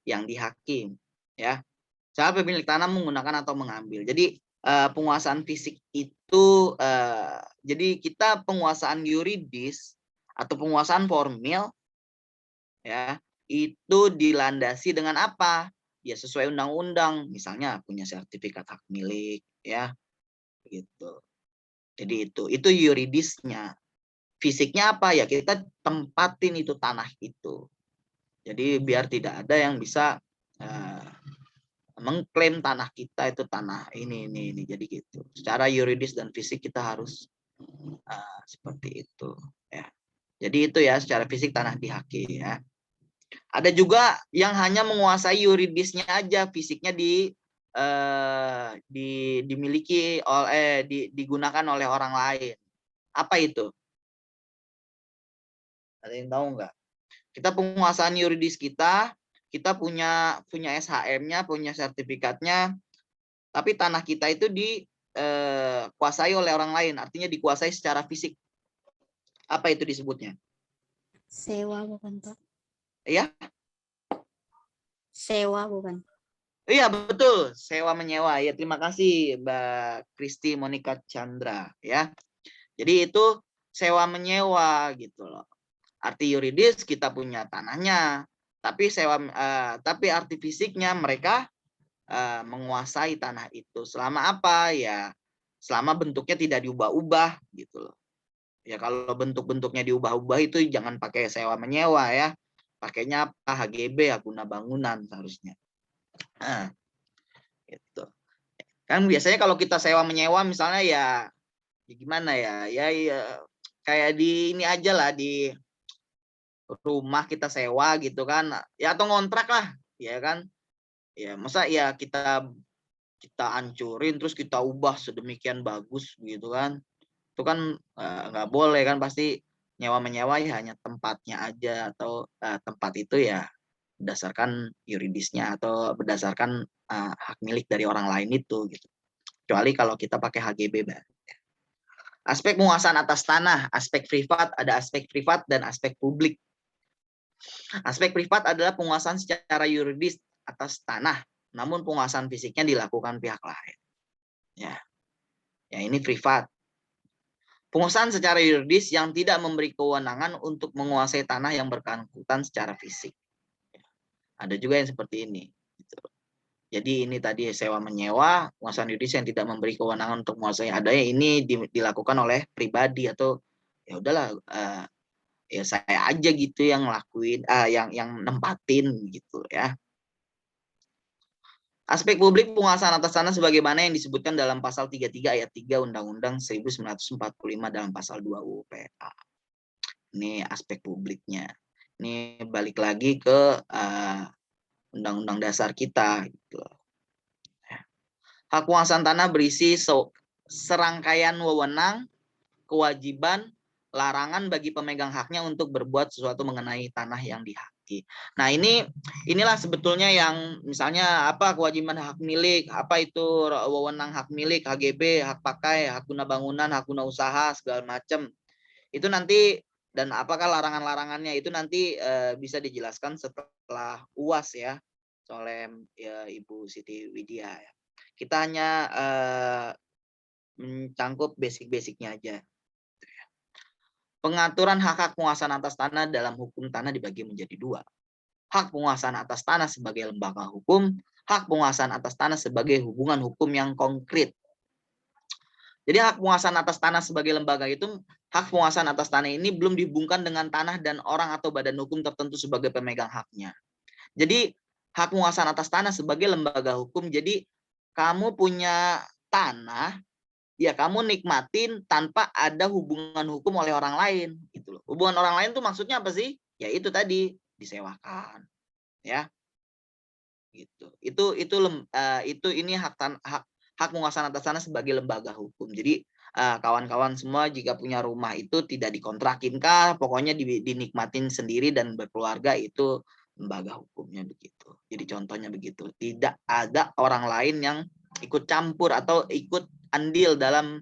[SPEAKER 3] yang dihakim, ya. Siapa pemilik tanah menggunakan atau mengambil. Jadi penguasaan fisik itu jadi kita penguasaan yuridis atau penguasaan formil ya itu dilandasi dengan apa? Ya sesuai undang-undang, misalnya punya sertifikat hak milik ya. Gitu. Jadi itu yuridisnya. Fisiknya apa ya? Kita tempatin itu tanah itu. Jadi biar tidak ada yang bisa mengklaim tanah kita itu tanah ini. Jadi gitu. Secara yuridis dan fisik kita harus seperti itu ya. Jadi itu ya secara fisik tanah dihaki ya. Ada juga yang hanya menguasai yuridisnya aja, fisiknya dimiliki oleh digunakan oleh orang lain. Apa itu? Ada yang tahu nggak? Kita penguasaan yuridis kita punya SHM-nya, punya sertifikatnya, tapi tanah kita itu dikuasai oleh orang lain, artinya dikuasai secara fisik. Apa itu disebutnya?
[SPEAKER 7] Sewa bukan Pak?
[SPEAKER 3] Iya?
[SPEAKER 7] Sewa bukan?
[SPEAKER 3] Iya betul, sewa menyewa. Ya terima kasih Mbak Kristi Monica Chandra ya. Jadi itu sewa menyewa gitu loh. Arti yuridis kita punya tanahnya, tapi tapi arti fisiknya mereka menguasai tanah itu. Selama apa ya? Selama bentuknya tidak diubah-ubah gitu loh. Ya kalau bentuk-bentuknya diubah-ubah itu jangan pakai sewa menyewa ya. Pakainya apa? HGB, hak guna bangunan seharusnya. Nah, gitu. Kan biasanya kalau kita sewa menyewa misalnya ya gimana ya? Ya kayak di ini aja lah, di rumah kita sewa gitu kan. Ya atau ngontrak lah, ya kan? Ya masa ya kita hancurin terus kita ubah sedemikian bagus gitu kan. Itu kan nggak boleh kan, pasti nyewa menyewa ya hanya tempatnya aja atau tempat itu ya berdasarkan yuridisnya atau berdasarkan hak milik dari orang lain itu gitu. Kecuali kalau kita pakai HGB. Aspek penguasaan atas tanah, aspek privat, ada aspek privat dan aspek publik. Aspek privat adalah penguasaan secara yuridis atas tanah, namun penguasaan fisiknya dilakukan pihak lain. Ya, ini privat. Penguasaan secara yuridis yang tidak memberi kewenangan untuk menguasai tanah yang bersangkutan secara fisik. Ada juga yang seperti ini. Jadi ini tadi sewa menyewa, penguasaan yuridis yang tidak memberi kewenangan untuk menguasai. Ada yang ini dilakukan oleh pribadi atau ya udahlah ya saya aja gitu yang ngelakuin, yang nempatin gitu ya. Aspek publik penguasaan atas tanah sebagaimana yang disebutkan dalam pasal 33 ayat 3 Undang-Undang 1945 dalam pasal 2 UU PA. Ini aspek publiknya. Ini balik lagi ke Undang-Undang dasar kita gitu. Hak penguasaan tanah berisi serangkaian wewenang, kewajiban, larangan bagi pemegang haknya untuk berbuat sesuatu mengenai tanah yang dihaki. dimiliki. Nah, inilah sebetulnya yang misalnya apa kewajiban hak milik, apa itu wewenang hak milik, HGB, hak pakai, hak guna bangunan, hak guna usaha, segala macam. Itu nanti, dan apakah larangan-larangannya itu nanti bisa dijelaskan setelah UAS ya, oleh Ibu Siti Widya. Kita hanya mencangkup basic-basicnya aja. Pengaturan hak-hak penguasaan atas tanah dalam hukum tanah dibagi menjadi dua. Hak penguasaan atas tanah sebagai lembaga hukum, hak penguasaan atas tanah sebagai hubungan hukum yang konkret. Jadi hak penguasaan atas tanah sebagai lembaga itu, hak penguasaan atas tanah ini belum dihubungkan dengan tanah dan orang atau badan hukum tertentu sebagai pemegang haknya. Jadi hak penguasaan atas tanah sebagai lembaga hukum, jadi kamu punya tanah, ya kamu nikmatin tanpa ada hubungan hukum oleh orang lain gitu loh. Hubungan orang lain tuh maksudnya apa sih? Ya itu tadi, disewakan. Ya. Gitu. Ini hak penguasaan atas tanah sebagai lembaga hukum. Jadi kawan-kawan semua jika punya rumah itu tidak dikontrakin kah, pokoknya dinikmatin sendiri dan berkeluarga, itu lembaga hukumnya begitu. Jadi contohnya begitu. Tidak ada orang lain yang ikut campur atau ikut andil dalam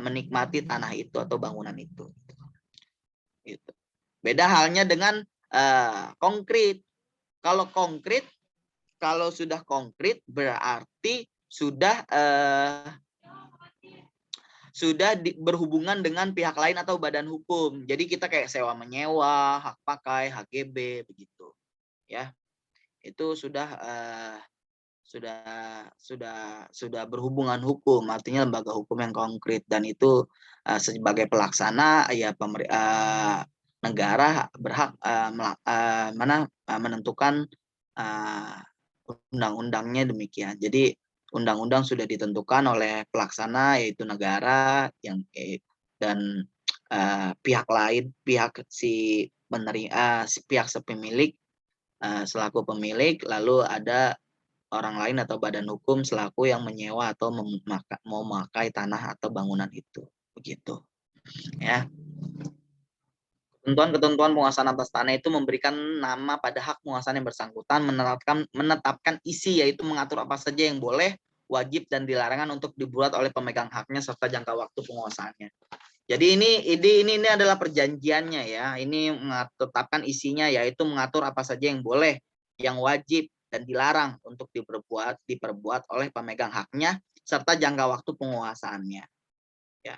[SPEAKER 3] menikmati tanah itu atau bangunan itu. Gitu. Beda halnya dengan konkret. Kalau sudah konkret berarti sudah berhubungan dengan pihak lain atau badan hukum. Jadi kita kayak sewa menyewa, hak pakai, HGB begitu. Ya. Itu sudah berhubungan hukum, artinya lembaga hukum yang konkret, dan itu sebagai pelaksana ya negara berhak menentukan undang-undangnya demikian. Jadi undang-undang sudah ditentukan oleh pelaksana yaitu negara yang dan pihak lain, pihak pihak sepemilik selaku pemilik, lalu ada orang lain atau badan hukum selaku yang menyewa atau memakai tanah atau bangunan itu. Begitu. Ya. Ketentuan-ketentuan penguasaan atas tanah itu memberikan nama pada hak penguasaan yang bersangkutan, menetapkan isi, yaitu mengatur apa saja yang boleh, wajib, dan dilarangan untuk dibuat oleh pemegang haknya serta jangka waktu penguasaannya. Jadi ini adalah perjanjiannya ya. Ini menetapkan isinya, yaitu mengatur apa saja yang boleh, yang wajib, dan dilarang untuk diperbuat oleh pemegang haknya serta jangka waktu penguasaannya. Ya.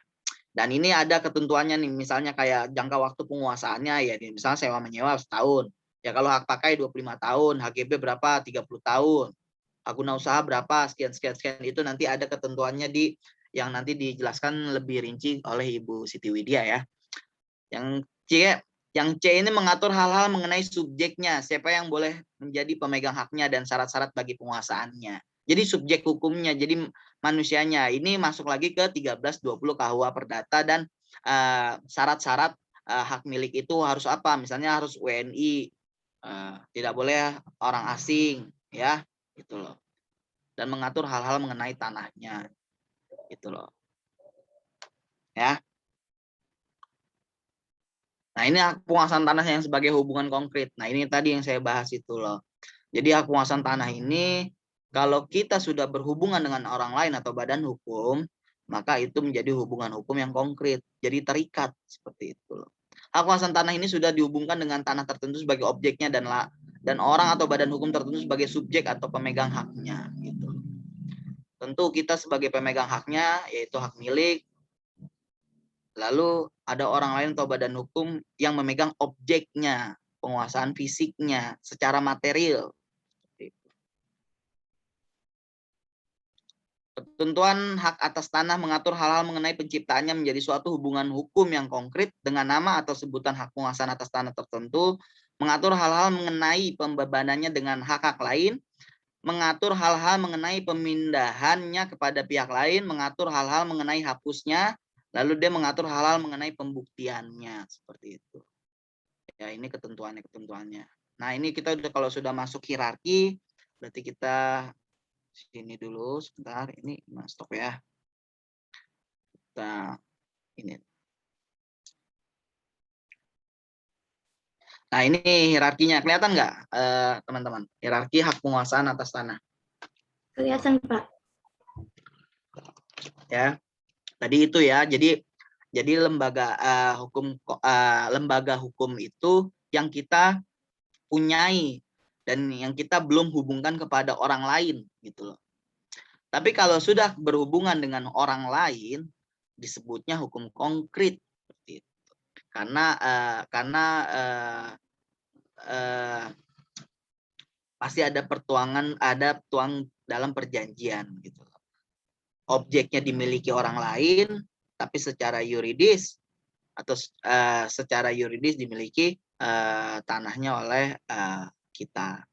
[SPEAKER 3] Dan ini ada ketentuannya nih, misalnya kayak jangka waktu penguasaannya ya, misalnya sewa menyewa setahun. Ya kalau hak pakai 25 tahun, HGB berapa? 30 tahun. Hak guna usaha berapa? Sekian itu nanti ada ketentuannya yang nanti dijelaskan lebih rinci oleh Ibu Siti Widya ya. Yang C ini mengatur hal-hal mengenai subjeknya, siapa yang boleh menjadi pemegang haknya dan syarat-syarat bagi penguasaannya. Jadi subjek hukumnya, jadi manusianya. Ini masuk lagi ke 1320 KUH Perdata, dan syarat-syarat hak milik itu harus apa? Misalnya harus WNI, tidak boleh orang asing, ya, gitu loh. Dan mengatur hal-hal mengenai tanahnya, gitu loh. Ya. Nah, ini hak penguasaan tanah yang sebagai hubungan konkret. Nah, ini tadi yang saya bahas itu loh. Jadi hak penguasaan tanah ini, kalau kita sudah berhubungan dengan orang lain atau badan hukum, maka itu menjadi hubungan hukum yang konkret. Jadi terikat seperti itu loh. Hak penguasaan tanah ini sudah dihubungkan dengan tanah tertentu sebagai objeknya dan orang atau badan hukum tertentu sebagai subjek atau pemegang haknya. Gitu. Tentu kita sebagai pemegang haknya, yaitu hak milik. Lalu ada orang lain atau badan hukum yang memegang objeknya, penguasaan fisiknya secara material. Ketentuan hak atas tanah mengatur hal-hal mengenai penciptaannya menjadi suatu hubungan hukum yang konkret dengan nama atau sebutan hak penguasaan atas tanah tertentu, mengatur hal-hal mengenai pembebanannya dengan hak-hak lain, mengatur hal-hal mengenai pemindahannya kepada pihak lain, mengatur hal-hal mengenai hapusnya, lalu dia mengatur hal-hal mengenai pembuktiannya, seperti itu. Ya, ini ketentuannya. Nah, ini kita kalau sudah masuk hierarki, berarti kita sini dulu sebentar. Ini stop ya. Kita ini. Nah, ini hierarkinya. Kelihatan nggak, teman-teman? Hierarki hak penguasaan atas tanah.
[SPEAKER 6] Kelihatan, Pak.
[SPEAKER 3] Ya, tadi itu ya. Jadi lembaga lembaga hukum itu yang kita punyai dan yang kita belum hubungkan kepada orang lain gitu loh. Tapi kalau sudah berhubungan dengan orang lain, disebutnya hukum konkret seperti itu. Karena pasti ada tuang dalam perjanjian gitu. Objeknya dimiliki orang lain, tapi secara yuridis dimiliki tanahnya oleh kita.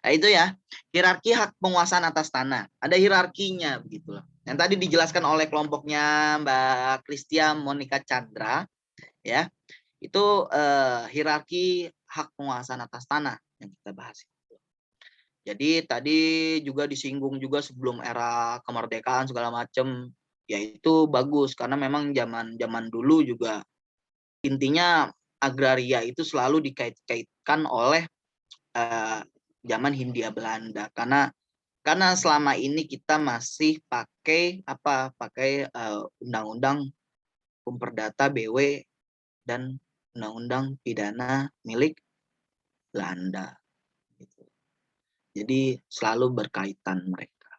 [SPEAKER 3] Nah, itu ya, hierarki hak penguasaan atas tanah. Ada hierarkinya begitu loh. Yang tadi dijelaskan oleh kelompoknya Mbak Kristia Monica Chandra, ya, itu hierarki hak penguasaan atas tanah yang kita bahas. Jadi tadi juga disinggung juga sebelum era kemerdekaan segala macam, ya itu bagus karena memang zaman dulu juga intinya agraria itu selalu dikait-kaitkan oleh zaman Hindia Belanda karena selama ini kita masih pakai undang-undang hukum perdata BW dan undang-undang pidana milik Belanda. Jadi selalu berkaitan mereka.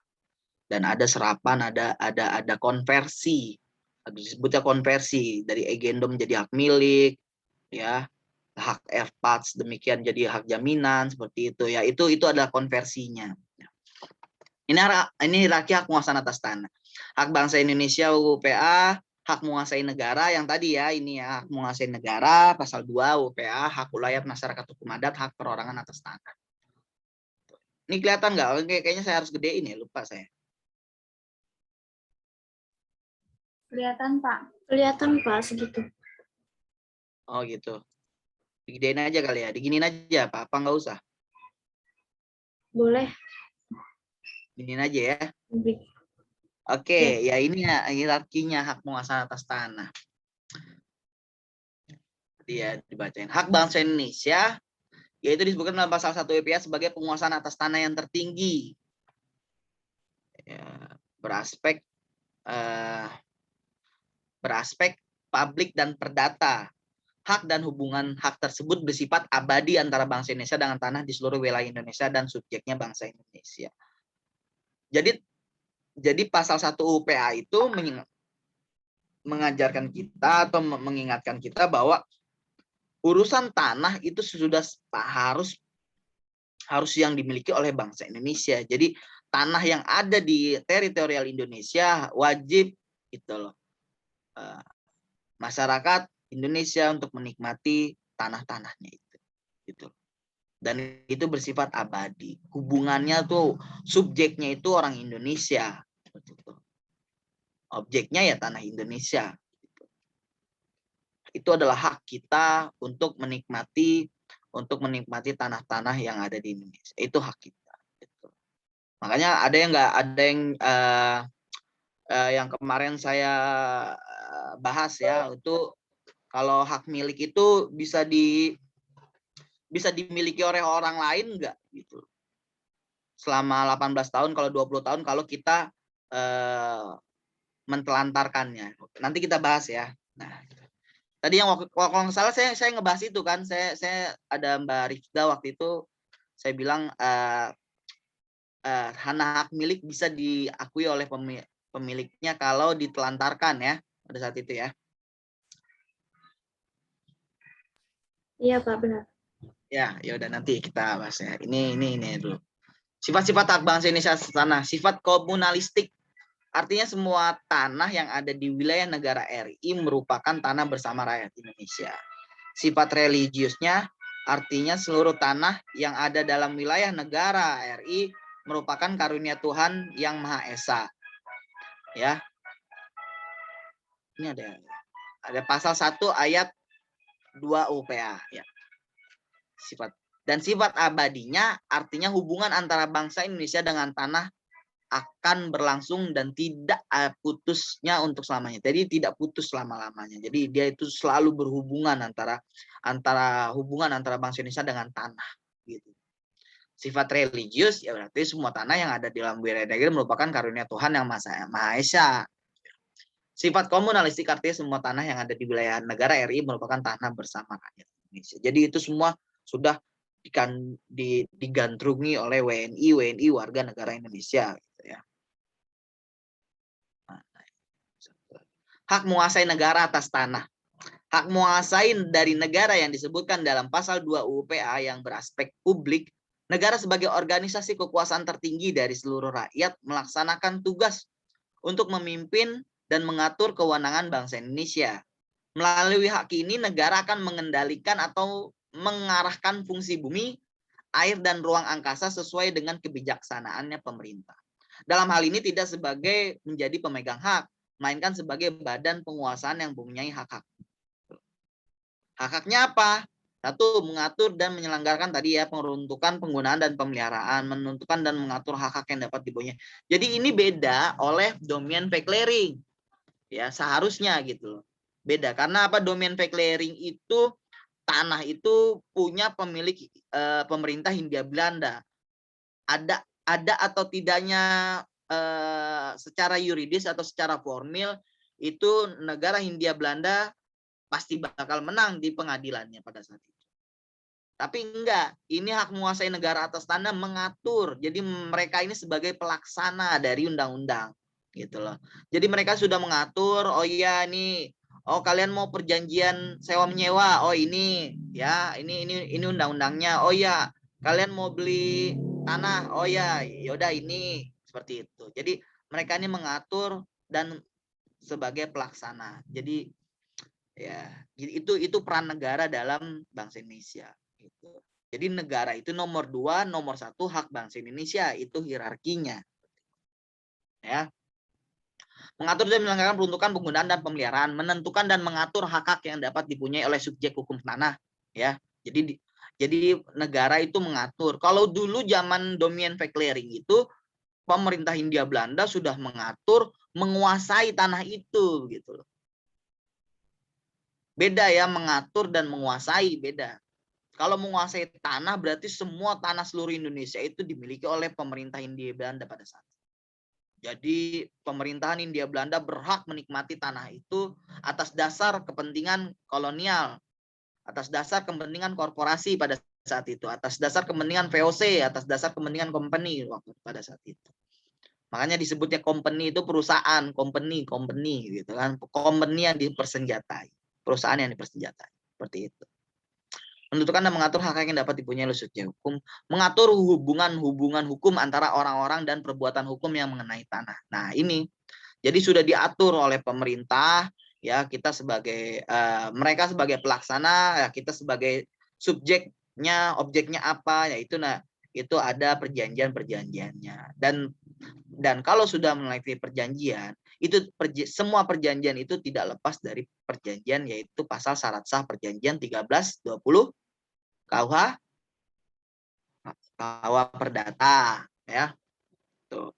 [SPEAKER 3] Dan ada serapan, ada konversi. Disebutnya konversi dari agendum jadi hak milik, ya. Hak erpats demikian jadi hak jaminan seperti itu ya. Itu adalah konversinya. Ini hierarki hak penguasaan atas tanah. Hak bangsa Indonesia UPA, hak menguasai negara yang tadi ya, ini ya, hak menguasai negara pasal 2 UPA, hak ulayat masyarakat hukum adat, hak perorangan atas tanah. Ini kelihatan nggak? Kayaknya saya harus gedein ya, lupa saya.
[SPEAKER 2] Kelihatan, Pak.
[SPEAKER 6] Kelihatan, Pak, segitu.
[SPEAKER 3] Oh gitu. Digedein aja kali ya, diginin aja Pak, apa nggak usah?
[SPEAKER 6] Boleh.
[SPEAKER 3] Diginin aja ya.
[SPEAKER 6] Lebih.
[SPEAKER 3] Oke, ya ini ya hierarkinya hak penguasaan atas tanah. Dia dibacain. Hak bangsa Indonesia yaitu disebutkan dalam pasal 1 UPA sebagai penguasaan atas tanah yang tertinggi. Ya, beraspek publik dan perdata. Hak dan hubungan hak tersebut bersifat abadi antara bangsa Indonesia dengan tanah di seluruh wilayah Indonesia dan subjeknya bangsa Indonesia. Jadi pasal 1 UPA itu mengajarkan kita atau mengingatkan kita bahwa urusan tanah itu sudah harus yang dimiliki oleh bangsa Indonesia. Jadi tanah yang ada di teritorial Indonesia wajib gitu loh. Masyarakat Indonesia untuk menikmati tanah-tanahnya itu. Gitu. Dan itu bersifat abadi. Hubungannya tuh subjeknya itu orang Indonesia. Objeknya ya tanah Indonesia. Itu adalah hak kita untuk menikmati tanah-tanah yang ada di Indonesia. Itu hak kita. Gitu. Makanya yang kemarin saya bahas ya, itu kalau hak milik itu bisa dimiliki oleh orang lain enggak gitu. Selama 18 tahun, kalau 20 tahun kalau kita mentelantarkannya. Nanti kita bahas ya. Nah, tadi yang kalau nggak salah saya ngebahas itu kan, saya ada Mbak Rifda waktu itu saya bilang hak milik bisa diakui oleh pemiliknya kalau ditelantarkan ya pada saat itu ya.
[SPEAKER 6] Iya, Pak, benar.
[SPEAKER 3] Ya udah nanti kita bahas ya. Ini dulu. Sifat-sifat hak bangsa Indonesia tanah, sifat komunalistik. Artinya semua tanah yang ada di wilayah negara RI merupakan tanah bersama rakyat Indonesia. Sifat religiusnya artinya seluruh tanah yang ada dalam wilayah negara RI merupakan karunia Tuhan yang Maha Esa. Ya. Ini ada pasal 1 ayat 2 UPA ya. Sifat abadinya artinya hubungan antara bangsa Indonesia dengan tanah akan berlangsung dan tidak putusnya untuk selamanya. Jadi tidak putus selama-lamanya. Jadi dia itu selalu berhubungan antara hubungan antara bangsa Indonesia dengan tanah gitu. Sifat religius ya berarti semua tanah yang ada di dalam wilayah negeri merupakan karunia Tuhan yang Maha Esa. Sifat komunalistik artinya semua tanah yang ada di wilayah negara RI merupakan tanah bersama rakyat Indonesia. Jadi itu semua sudah digandrungi oleh WNI warga negara Indonesia gitu ya. Hak menguasai negara atas tanah. Hak menguasai dari negara yang disebutkan dalam pasal 2 UU PA yang beraspek publik, negara sebagai organisasi kekuasaan tertinggi dari seluruh rakyat melaksanakan tugas untuk memimpin dan mengatur kewenangan bangsa Indonesia. Melalui hak ini negara akan mengendalikan atau mengarahkan fungsi bumi, air dan ruang angkasa sesuai dengan kebijaksanaannya pemerintah. Dalam hal ini tidak sebagai menjadi pemegang hak, melainkan sebagai badan penguasaan yang mempunyai hak-hak. Hak-haknya apa? Satu, mengatur dan menyelenggarakan tadi ya peruntukan, penggunaan dan pemeliharaan, menentukan dan mengatur hak-hak yang dapat dipunyai. Jadi ini beda oleh domain pay clearing. Ya, seharusnya gitu loh. Beda karena apa? Domain pay clearing itu tanah itu punya pemilik pemerintah Hindia Belanda. Ada atau tidaknya secara yuridis atau secara formil itu negara Hindia Belanda pasti bakal menang di pengadilannya pada saat itu. Tapi enggak, ini hak menguasai negara atas tanah mengatur. Jadi mereka ini sebagai pelaksana dari undang-undang gitu loh. Jadi mereka sudah mengatur, oh iya nih, oh kalian mau perjanjian sewa menyewa, oh ini ya, ini undang-undangnya. Oh ya, kalian mau beli tanah, oh ya, yaudah ini seperti itu. Jadi mereka ini mengatur dan sebagai pelaksana. Jadi ya, itu peran negara dalam bangsa Indonesia gitu. Jadi negara itu nomor 2, nomor 1 hak bangsa Indonesia, itu hierarkinya. Ya. Mengatur dan menyelenggarakan peruntukan, penggunaan dan pemeliharaan, menentukan dan mengatur hak-hak yang dapat dipunyai oleh subjek hukum tanah, ya. Jadi negara itu mengatur. Kalau dulu zaman domain pay clearing itu pemerintah Hindia Belanda sudah mengatur, menguasai tanah itu gitu loh. Beda ya, mengatur dan menguasai beda. Kalau menguasai tanah berarti semua tanah seluruh Indonesia itu dimiliki oleh pemerintah Hindia Belanda pada saat itu. Jadi pemerintahan Hindia Belanda berhak menikmati tanah itu atas dasar kepentingan kolonial, atas dasar kepentingan korporasi pada saat itu, atas dasar kepentingan VOC, atas dasar kepentingan company waktu pada saat itu. Makanya disebutnya company itu perusahaan, company gitu kan, company yang dipersenjatai, perusahaan yang dipersenjatai, seperti itu. Menentukan dan mengatur hak yang dapat dipunyai oleh subjek hukum, mengatur hubungan hukum antara orang-orang dan perbuatan hukum yang mengenai tanah. Nah, ini jadi sudah diatur oleh pemerintah, ya kita sebagai mereka sebagai pelaksana, ya kita sebagai subjeknya, objeknya apa, yaitu itu ada perjanjian-perjanjiannya. Dan kalau sudah melalui perjanjian, itu semua perjanjian itu tidak lepas dari perjanjian, yaitu pasal syarat sah perjanjian 1320 KUH Perdata, ya. Tuh.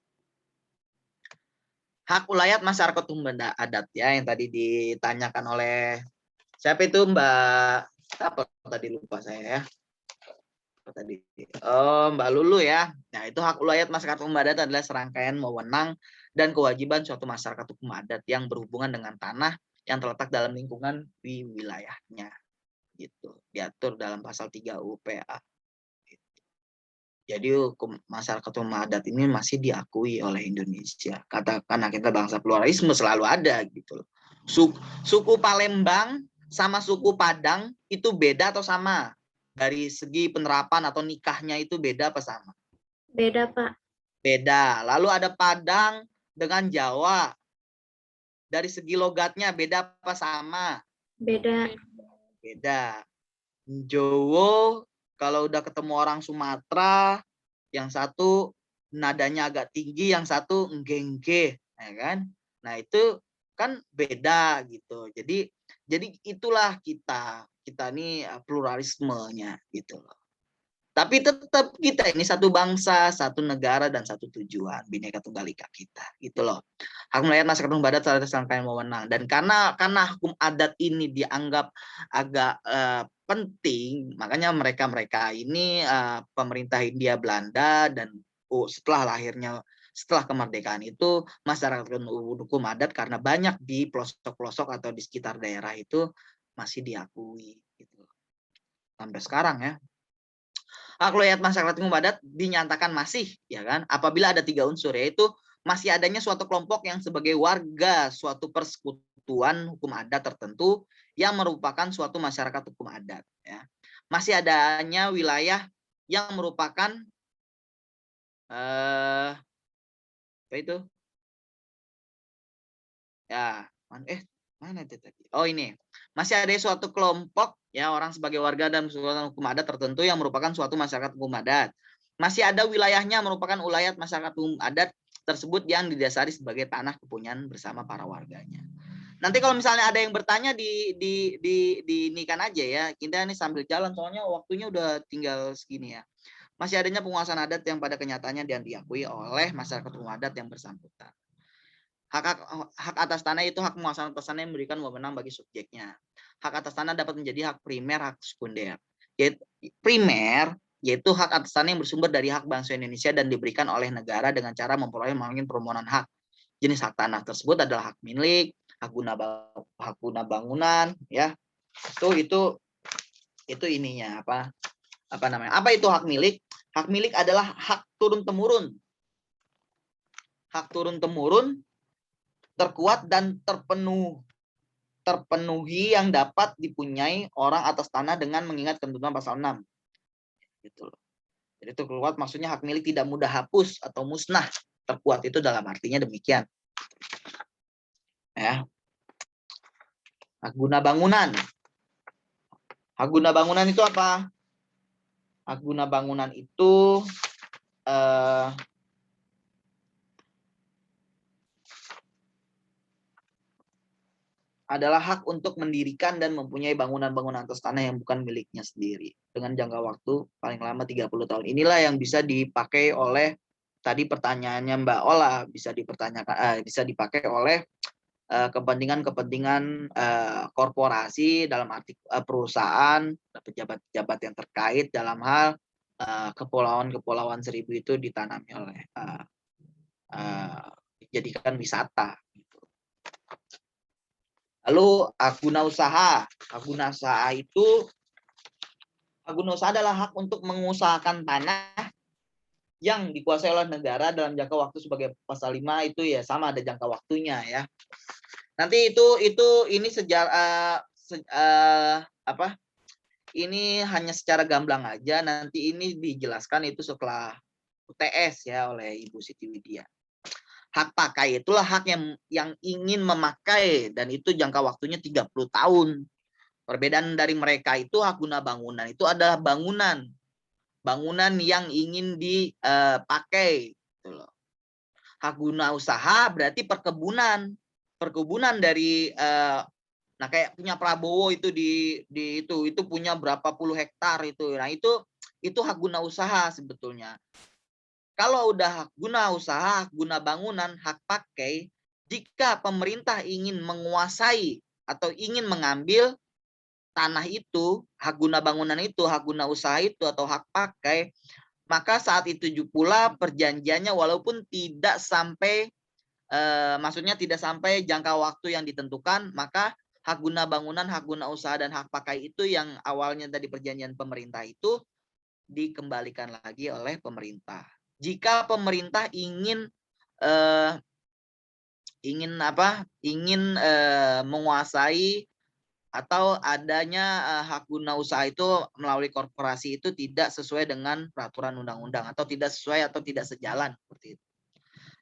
[SPEAKER 3] Hak ulayat masyarakat hukum adat ya yang tadi ditanyakan oleh siapa itu Mbak apa tadi lupa saya ya. Tadi Mbak Lulu ya. Nah, itu hak ulayat masyarakat hukum adat adalah serangkaian wewenang dan kewajiban suatu masyarakat hukum adat yang berhubungan dengan tanah yang terletak dalam lingkungan di wilayahnya. Gitu. Diatur dalam pasal 3 UU PA. Jadi hukum masyarakat hukum adat ini masih diakui oleh Indonesia. Karena kita bangsa pluralisme selalu ada gitu loh. Suku Palembang sama suku Padang itu beda atau sama? Dari segi penerapan atau nikahnya itu beda apa sama?
[SPEAKER 6] Beda, Pak.
[SPEAKER 3] Beda. Lalu ada Padang dengan Jawa. Dari segi logatnya beda apa sama?
[SPEAKER 6] Beda.
[SPEAKER 3] Beda. Jowo kalau udah ketemu orang Sumatera, yang satu nadanya agak tinggi, yang satu enggeng-enggeng, ya kan? Nah, itu kan beda gitu. Jadi itulah kita ini pluralismenya gitu loh. Tapi tetap kita ini satu bangsa, satu negara, dan satu tujuan, Bhinneka Tunggal Ika kita, gitu loh. Hak melayat masyarakat hukum adat atas rangkaian wewenang. Dan karena hukum adat ini dianggap agak penting, makanya mereka ini pemerintah Hindia Belanda dan setelah kemerdekaan itu masyarakat hukum adat karena banyak di pelosok-pelosok atau di sekitar daerah itu masih diakui, gitu. Sampai sekarang ya. Hak melayat masyarakat hukum adat dinyatakan masih, ya kan, apabila ada 3 unsur, yaitu masih adanya suatu kelompok yang sebagai warga suatu persekutuan hukum adat tertentu yang merupakan suatu masyarakat hukum adat, ya. Masih adanya wilayah yang merupakan apa itu? Ya, mana itu tadi? Oh, ini. Masih ada suatu kelompok ya orang sebagai warga dan persekutuan hukum adat tertentu yang merupakan suatu masyarakat hukum adat. Masih ada wilayahnya merupakan ulayat masyarakat hukum adat tersebut yang didasari sebagai tanah kepunyaan bersama para warganya. Nanti kalau misalnya ada yang bertanya ini kan aja ya. Kita ini sambil jalan soalnya waktunya udah tinggal segini ya. Masih adanya penguasaan adat yang pada kenyataannya dan diakui oleh masyarakat hukum adat yang bersangkutan. Hak atas tanah itu hak penguasaan atas tanah yang memberikan wewenang bagi subjeknya. Hak atas tanah dapat menjadi hak primer, hak sekunder. Primer yaitu hak atas tanah yang bersumber dari hak bangsa Indonesia dan diberikan oleh negara dengan cara memperoleh melalui permohonan hak. Jenis hak tanah tersebut adalah hak milik, hak guna bangunan, ya. Itu ininya apa namanya? Apa itu hak milik? Hak milik adalah hak turun temurun. Hak turun temurun terkuat dan terpenuhi yang dapat dipunyai orang atas tanah dengan mengingat ketentuan pasal 6. Gitu loh. Jadi terkuat maksudnya hak milik tidak mudah hapus atau musnah. Terkuat itu dalam artinya demikian. Ya. Hak guna bangunan. Hak guna bangunan itu apa? Hak guna bangunan itu adalah hak untuk mendirikan dan mempunyai bangunan-bangunan atas tanah yang bukan miliknya sendiri dengan jangka waktu paling lama 30 tahun. Inilah yang bisa dipakai oleh tadi pertanyaannya Mbak Ola, bisa dipakai oleh kepentingan korporasi dalam arti perusahaan, pejabat-pejabat yang terkait dalam hal kepulauan seribu itu ditanami oleh dijadikan wisata. Lalu hak guna usaha. Hak guna usaha adalah hak untuk mengusahakan tanah yang dikuasai oleh negara dalam jangka waktu sebagai pasal 5 itu ya sama ada jangka waktunya ya. Nanti ini sejarah ini hanya secara gamblang aja, nanti ini dijelaskan itu setelah UTS ya oleh Ibu Siti Widya. Hak pakai itulah hak yang ingin memakai dan itu jangka waktunya 30 tahun. Perbedaan dari mereka itu hak guna bangunan itu adalah bangunan yang ingin dipakai. Gitu loh. Hak guna usaha berarti perkebunan dari nah kayak punya Prabowo itu itu punya berapa puluh hektar itu. Nah itu hak guna usaha sebetulnya. Kalau udah hak guna usaha, hak guna bangunan, hak pakai, jika pemerintah ingin menguasai atau ingin mengambil tanah itu, hak guna bangunan itu, hak guna usaha itu, atau hak pakai, maka saat itu pula perjanjiannya walaupun tidak sampai, maksudnya tidak sampai jangka waktu yang ditentukan, maka hak guna bangunan, hak guna usaha, dan hak pakai itu yang awalnya dari perjanjian pemerintah itu dikembalikan lagi oleh pemerintah. Jika pemerintah ingin menguasai atau adanya hak guna usaha itu melalui korporasi itu tidak sesuai dengan peraturan undang-undang atau tidak sesuai atau tidak sejalan seperti itu.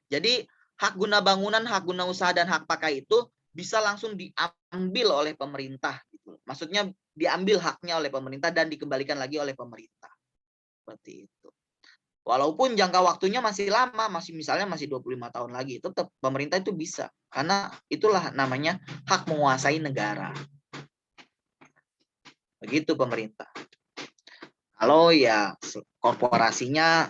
[SPEAKER 3] Jadi hak guna bangunan, hak guna usaha dan hak pakai itu bisa langsung diambil oleh pemerintah gitu. Maksudnya diambil haknya oleh pemerintah dan dikembalikan lagi oleh pemerintah. Seperti itu. Walaupun jangka waktunya masih lama, misalnya masih 25 tahun lagi, tetap pemerintah itu bisa. Karena itulah namanya hak menguasai negara. Begitu pemerintah. Kalau ya korporasinya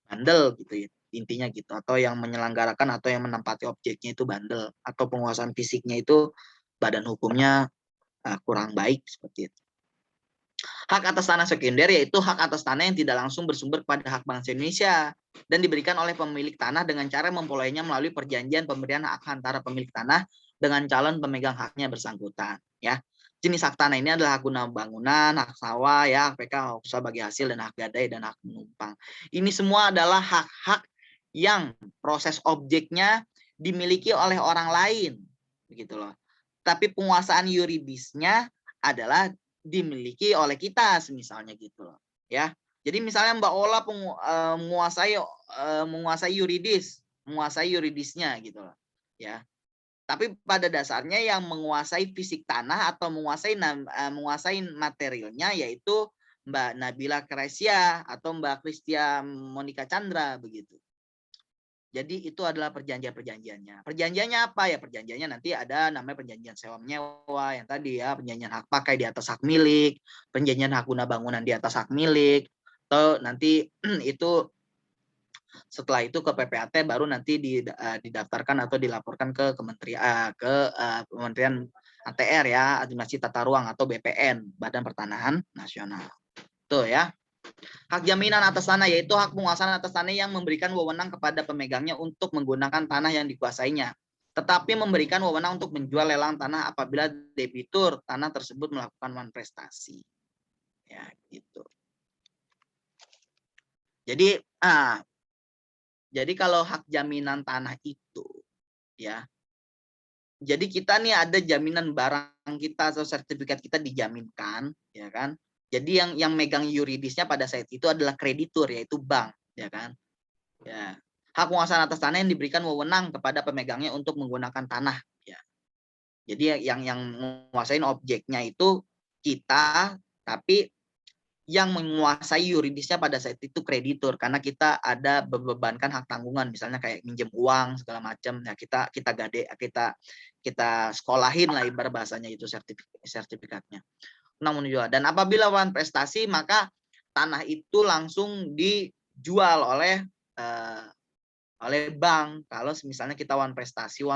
[SPEAKER 3] bandel gitu ya, intinya gitu, atau yang menyelenggarakan atau yang menempati objeknya itu bandel, atau penguasaan fisiknya itu badan hukumnya kurang baik seperti itu. Hak atas tanah sekunder yaitu hak atas tanah yang tidak langsung bersumber pada hak bangsa Indonesia dan diberikan oleh pemilik tanah dengan cara memperolehnya melalui perjanjian pemberian hak antara pemilik tanah dengan calon pemegang haknya bersangkutan. Ya, jenis hak tanah ini adalah hak guna bangunan, hak sawah, ya, hak PK, hak usaha bagi hasil, dan hak gadai dan hak penumpang. Ini semua adalah hak-hak yang proses objeknya dimiliki oleh orang lain, begitu loh. Tapi penguasaan yuridisnya adalah dimiliki oleh kita, misalnya gitu loh, ya. Jadi misalnya Mbak Ola menguasai yuridisnya gitu loh, ya. Tapi pada dasarnya yang menguasai fisik tanah atau menguasai materialnya yaitu Mbak Nabila Kresia atau Mbak Kristia Monica Chandra begitu. Jadi itu adalah perjanjiannya. Perjanjiannya apa ya? Perjanjiannya nanti ada namanya perjanjian sewa menyewa yang tadi ya, perjanjian hak pakai di atas hak milik, perjanjian hak guna bangunan di atas hak milik, atau nanti itu setelah itu ke PPAT baru nanti didaftarkan atau dilaporkan ke Kementerian ATR ya, Administrasi Tata Ruang atau BPN, Badan Pertanahan Nasional. Tuh ya. Hak jaminan atas tanah yaitu hak penguasaan atas tanah yang memberikan wewenang kepada pemegangnya untuk menggunakan tanah yang dikuasainya, tetapi memberikan wewenang untuk menjual lelang tanah apabila debitur tanah tersebut melakukan manifestasi. Ya, gitu. Jadi kalau hak jaminan tanah itu ya. Jadi kita nih ada jaminan barang kita atau sertifikat kita dijaminkan, ya kan? Jadi yang megang yuridisnya pada saat itu adalah kreditur yaitu bank, ya kan? Ya. Hak penguasaan atas tanah yang diberikan wewenang kepada pemegangnya untuk menggunakan tanah, ya. Jadi yang menguasai objeknya itu kita, tapi yang menguasai yuridisnya pada saat itu kreditur karena kita ada bebankan hak tanggungan misalnya kayak minjem uang segala macam ya kita sekolahin lah ibarat bahasanya itu sertifikatnya. Namun juga dan apabila wan prestasi maka tanah itu langsung dijual oleh bank. Kalau misalnya kita wan prestasi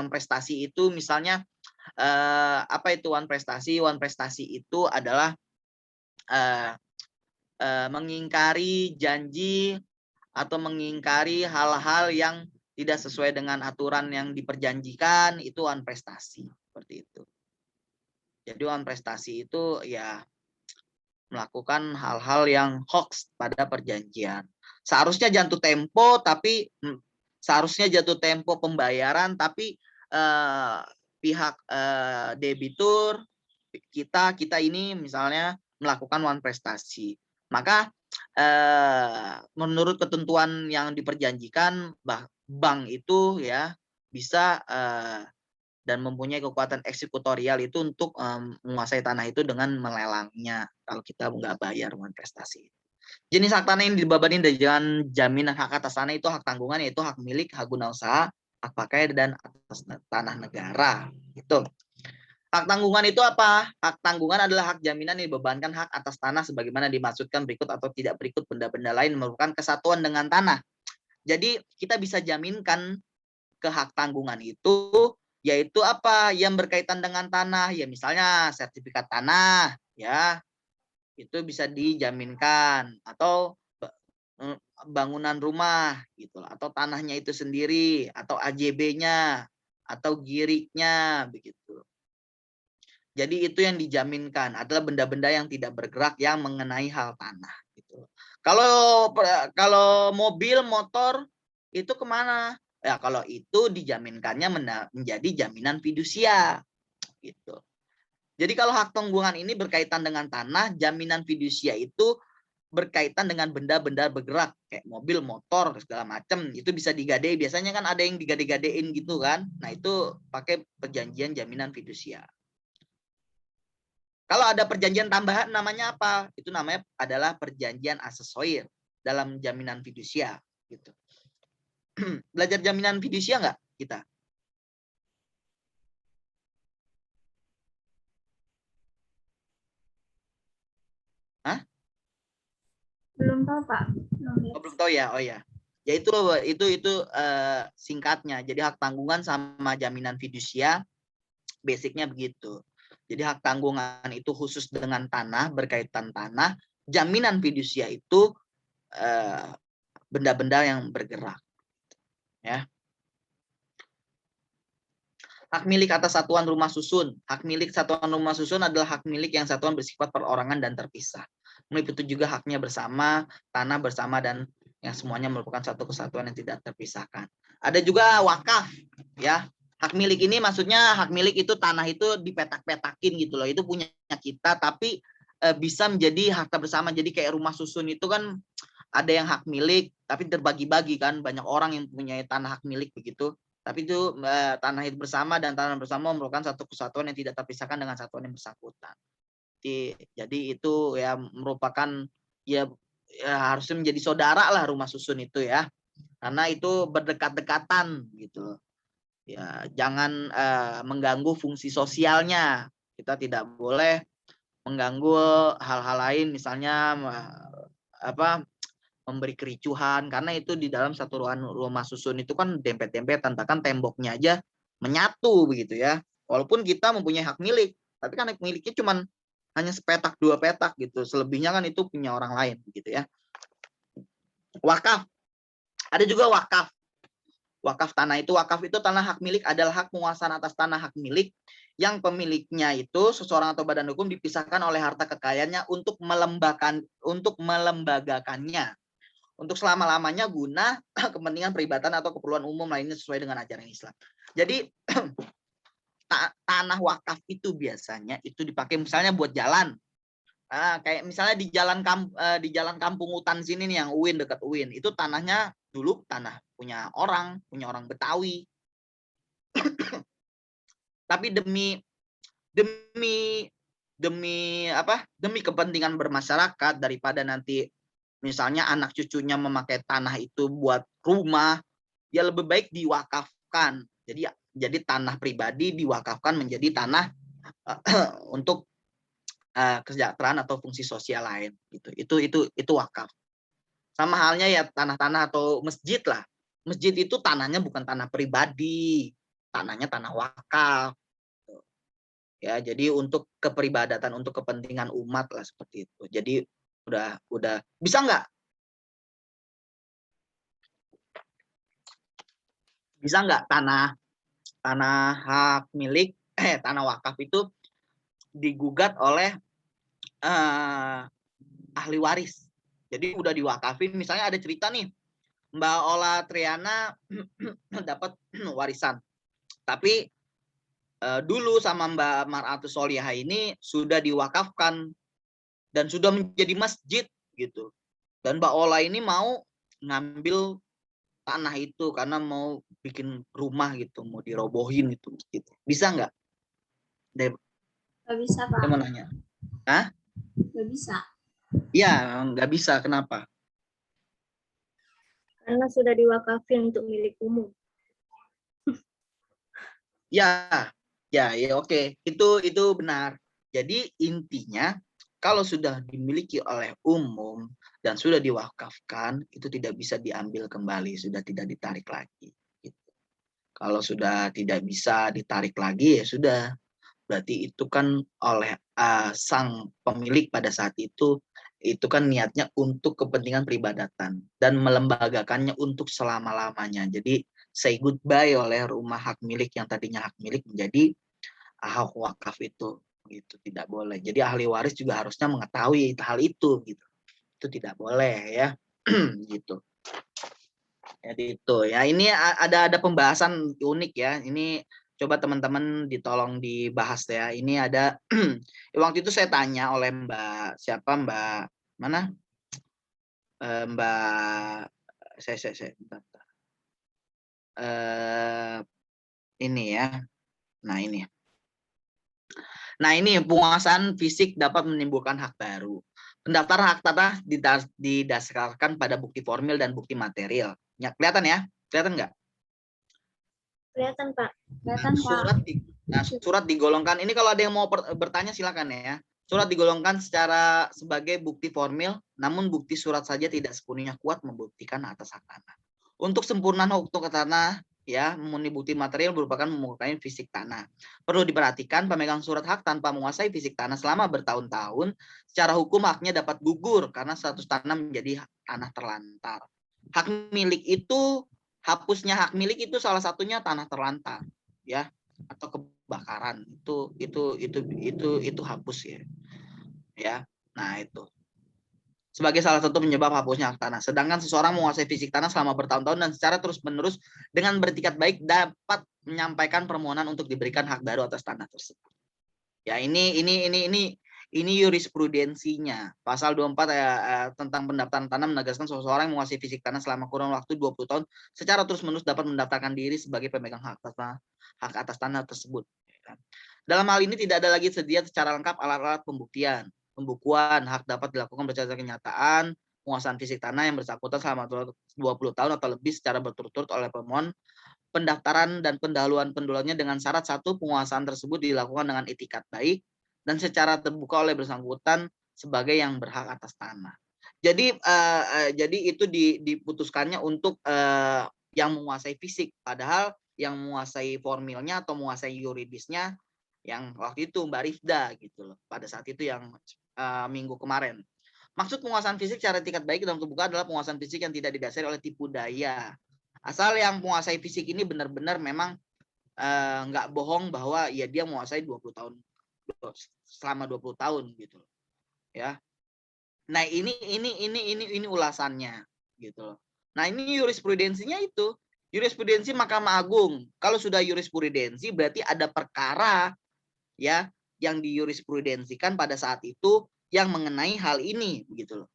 [SPEAKER 3] itu misalnya apa itu wan prestasi? Wan prestasi itu adalah mengingkari janji atau mengingkari hal-hal yang tidak sesuai dengan aturan yang diperjanjikan itu wan prestasi seperti itu. Jadi wan prestasi itu ya melakukan hal-hal yang hoax pada perjanjian. Seharusnya jatuh tempo pembayaran tapi pihak debitur kita ini misalnya melakukan wan prestasi. Maka menurut ketentuan yang diperjanjikan bank itu ya bisa dan mempunyai kekuatan eksekutorial itu untuk menguasai tanah itu dengan melelangnya kalau kita nggak bayar wan prestasi. Jenis hak tanah yang dibebankan dengan jaminan hak atas tanah itu hak tanggungan yaitu hak milik, hak guna usaha, hak pakai dan atas tanah negara. Itu. Hak tanggungan itu apa? Hak tanggungan adalah hak jaminan yang dibebankan hak atas tanah sebagaimana dimaksudkan berikut atau tidak berikut benda-benda lain merupakan kesatuan dengan tanah. Jadi kita bisa jaminkan ke hak tanggungan itu yaitu apa? Yang berkaitan dengan tanah, ya misalnya sertifikat tanah, ya itu bisa dijaminkan atau bangunan rumah gitu atau tanahnya itu sendiri atau AJB-nya atau giriknya begitu. Jadi itu yang dijaminkan adalah benda-benda yang tidak bergerak yang mengenai hal tanah. Gitu. Kalau mobil, motor itu kemana? Ya kalau itu dijaminkannya menjadi jaminan fidusia. Gitu. Jadi kalau hak tanggungan ini berkaitan dengan tanah, jaminan fidusia itu berkaitan dengan benda-benda bergerak kayak mobil, motor, segala macam. Itu bisa digadai. Biasanya kan ada yang digade-gadein gitu kan. Nah itu pakai perjanjian jaminan fidusia. Kalau ada perjanjian tambahan namanya apa? Itu namanya adalah perjanjian aksesorir dalam jaminan fidusia. Gitu. Belajar jaminan fidusia nggak kita? Hah?
[SPEAKER 2] belum tahu Pak. Belum lihat.
[SPEAKER 3] Oh, belum tahu ya. Oh ya. Ya itu singkatnya. Jadi hak tanggungan sama jaminan fidusia basicnya begitu. Jadi hak tanggungan itu khusus dengan tanah, berkaitan tanah. Jaminan fidusia itu benda-benda yang bergerak. Ya. Hak milik atas satuan rumah susun. Hak milik satuan rumah susun adalah hak milik yang satuan bersifat perorangan dan terpisah. Meliputi juga haknya bersama, tanah bersama, dan yang semuanya merupakan satu kesatuan yang tidak terpisahkan. Ada juga wakaf, ya. Hak milik ini maksudnya hak milik itu tanah itu dipetak-petakin gitu loh. Itu punya kita, tapi bisa menjadi harta bersama. Jadi kayak rumah susun itu kan ada yang hak milik, tapi terbagi-bagi kan. Banyak orang yang punya tanah hak milik begitu. Tapi itu tanah itu bersama, dan tanah bersama merupakan satu kesatuan yang tidak terpisahkan dengan satuan yang bersangkutan. Jadi itu ya merupakan ya harusnya menjadi saudara lah rumah susun itu ya, karena itu berdekat-dekatan gitu. Ya jangan mengganggu fungsi sosialnya. Kita tidak boleh mengganggu hal-hal lain, misalnya memberi kericuhan, karena itu di dalam satu rumah susun itu kan dempet-dempetan, bahkan temboknya aja menyatu begitu ya. Walaupun kita mempunyai hak milik, tapi kan hak miliknya cuma hanya sepetak dua petak gitu. Selebihnya kan itu punya orang lain gitu ya. Wakaf. Ada juga wakaf. Wakaf tanah itu tanah hak milik adalah hak penguasaan atas tanah hak milik yang pemiliknya itu seseorang atau badan hukum dipisahkan oleh harta kekayaannya untuk melembagakannya untuk selama-lamanya guna kepentingan peribadatan atau keperluan umum lainnya sesuai dengan ajaran Islam. Jadi tanah wakaf itu biasanya itu dipakai misalnya buat jalan. Kayak misalnya di jalan kampung hutan sini nih yang UIN, dekat UIN, itu tanahnya dulu tanah punya orang Betawi. Tapi demi kepentingan bermasyarakat, daripada nanti misalnya anak cucunya memakai tanah itu buat rumah, ya lebih baik diwakafkan. Jadi tanah pribadi diwakafkan menjadi tanah untuk kesejahteraan atau fungsi sosial lain gitu. Itu wakaf. Sama halnya ya tanah-tanah atau masjid lah. Masjid itu tanahnya bukan tanah pribadi, tanahnya tanah wakaf. Ya, jadi untuk keperibadatan, untuk kepentingan umat lah seperti itu. Jadi udah bisa nggak tanah hak milik tanah wakaf itu digugat oleh ahli waris. Jadi udah diwakafin, misalnya ada cerita nih Mbak Ola Triana dapat warisan, tapi dulu sama Mbak Mar'atus Solihah ini sudah diwakafkan dan sudah menjadi masjid gitu. Dan Mbak Ola ini mau ngambil tanah itu karena mau bikin rumah gitu, mau dirobohin gitu. Bisa nggak?
[SPEAKER 2] Nggak bisa Pak.
[SPEAKER 3] Saya mau nanya. Hah?
[SPEAKER 2] Nggak bisa.
[SPEAKER 3] Iya, nggak bisa. Kenapa?
[SPEAKER 6] Karena sudah diwakafin untuk milik umum.
[SPEAKER 3] Ya, oke. Itu benar. Jadi intinya kalau sudah dimiliki oleh umum dan sudah diwakafkan, itu tidak bisa diambil kembali, sudah tidak ditarik lagi. Gitu. Kalau sudah tidak bisa ditarik lagi, ya sudah. Berarti itu kan oleh sang pemilik pada saat itu kan niatnya untuk kepentingan peribadatan dan melembagakannya untuk selama-lamanya. Jadi say goodbye oleh rumah hak milik yang tadinya hak milik menjadi hak wakaf itu. Gitu, tidak boleh. Jadi ahli waris juga harusnya mengetahui hal itu gitu. Itu tidak boleh ya. Gitu. Jadi itu ya, ini ada pembahasan unik ya. Ini coba teman-teman ditolong dibahas ya. Ini ada waktu itu saya tanya oleh Mbak mana? Mbak saya bentar. Ini ya. Nah ini penguasaan fisik dapat menimbulkan hak baru. Pendaftaran hak tanah didasarkan pada bukti formil dan bukti material. Ya, kelihatan ya? Kelihatan nggak?
[SPEAKER 6] Kelihatan Pak.
[SPEAKER 2] Kelihatan Pak.
[SPEAKER 3] Surat digolongkan. Ini kalau ada yang mau bertanya silakan ya. Surat digolongkan sebagai bukti formil, namun bukti surat saja tidak sepenuhnya kuat membuktikan atas hak tanah. Untuk sempurnaan hak ke tanah, ya, memenuhi bukti material merupakan menguasai fisik tanah. Perlu diperhatikan, pemegang surat hak tanpa menguasai fisik tanah selama bertahun-tahun, secara hukum haknya dapat gugur karena status tanah menjadi tanah terlantar. Hak milik itu, hapusnya hak milik itu salah satunya tanah terlantar, ya, atau kebakaran. Itu hapus ya. Nah, itu sebagai salah satu penyebab hapusnya hak tanah. Sedangkan seseorang menguasai fisik tanah selama bertahun-tahun dan secara terus-menerus dengan beretikat baik dapat menyampaikan permohonan untuk diberikan hak baru atas tanah tersebut. Ya, ini jurisprudensinya. Pasal 24 tentang pendaftaran tanah menegaskan seseorang yang menguasai fisik tanah selama kurun waktu 20 tahun secara terus-menerus dapat mendaftarkan diri sebagai pemegang hak atas tanah tersebut. Dalam hal ini tidak ada lagi sedia secara lengkap alat-alat pembuktian. Pembukuan hak dapat dilakukan berdasarkan kenyataan penguasaan fisik tanah yang bersangkutan selama 20 tahun atau lebih secara berturut-turut oleh pemohon. Pendaftaran dan pendahuluan-pendahuluannya dengan syarat satu, penguasaan tersebut dilakukan dengan etikat baik dan secara terbuka oleh bersangkutan sebagai yang berhak atas tanah. Jadi itu diputuskannya untuk yang menguasai fisik, padahal yang menguasai formilnya atau menguasai yuridisnya yang waktu itu Mbak Rifda gitu loh, pada saat itu yang minggu kemarin. Maksud penguasaan fisik secara tingkat baik dan terbuka adalah penguasaan fisik yang tidak didasari oleh tipu daya. Asal yang menguasai fisik ini benar-benar memang nggak bohong bahwa ya dia menguasai 20 tahun selama 20 tahun gitu loh. Ya. Nah, ini ulasannya gitu loh. Nah, ini jurisprudensinya itu. Jurisprudensi Mahkamah Agung. Kalau sudah jurisprudensi berarti ada perkara ya yang dijurisprudensikan pada saat itu yang mengenai hal ini begitu loh.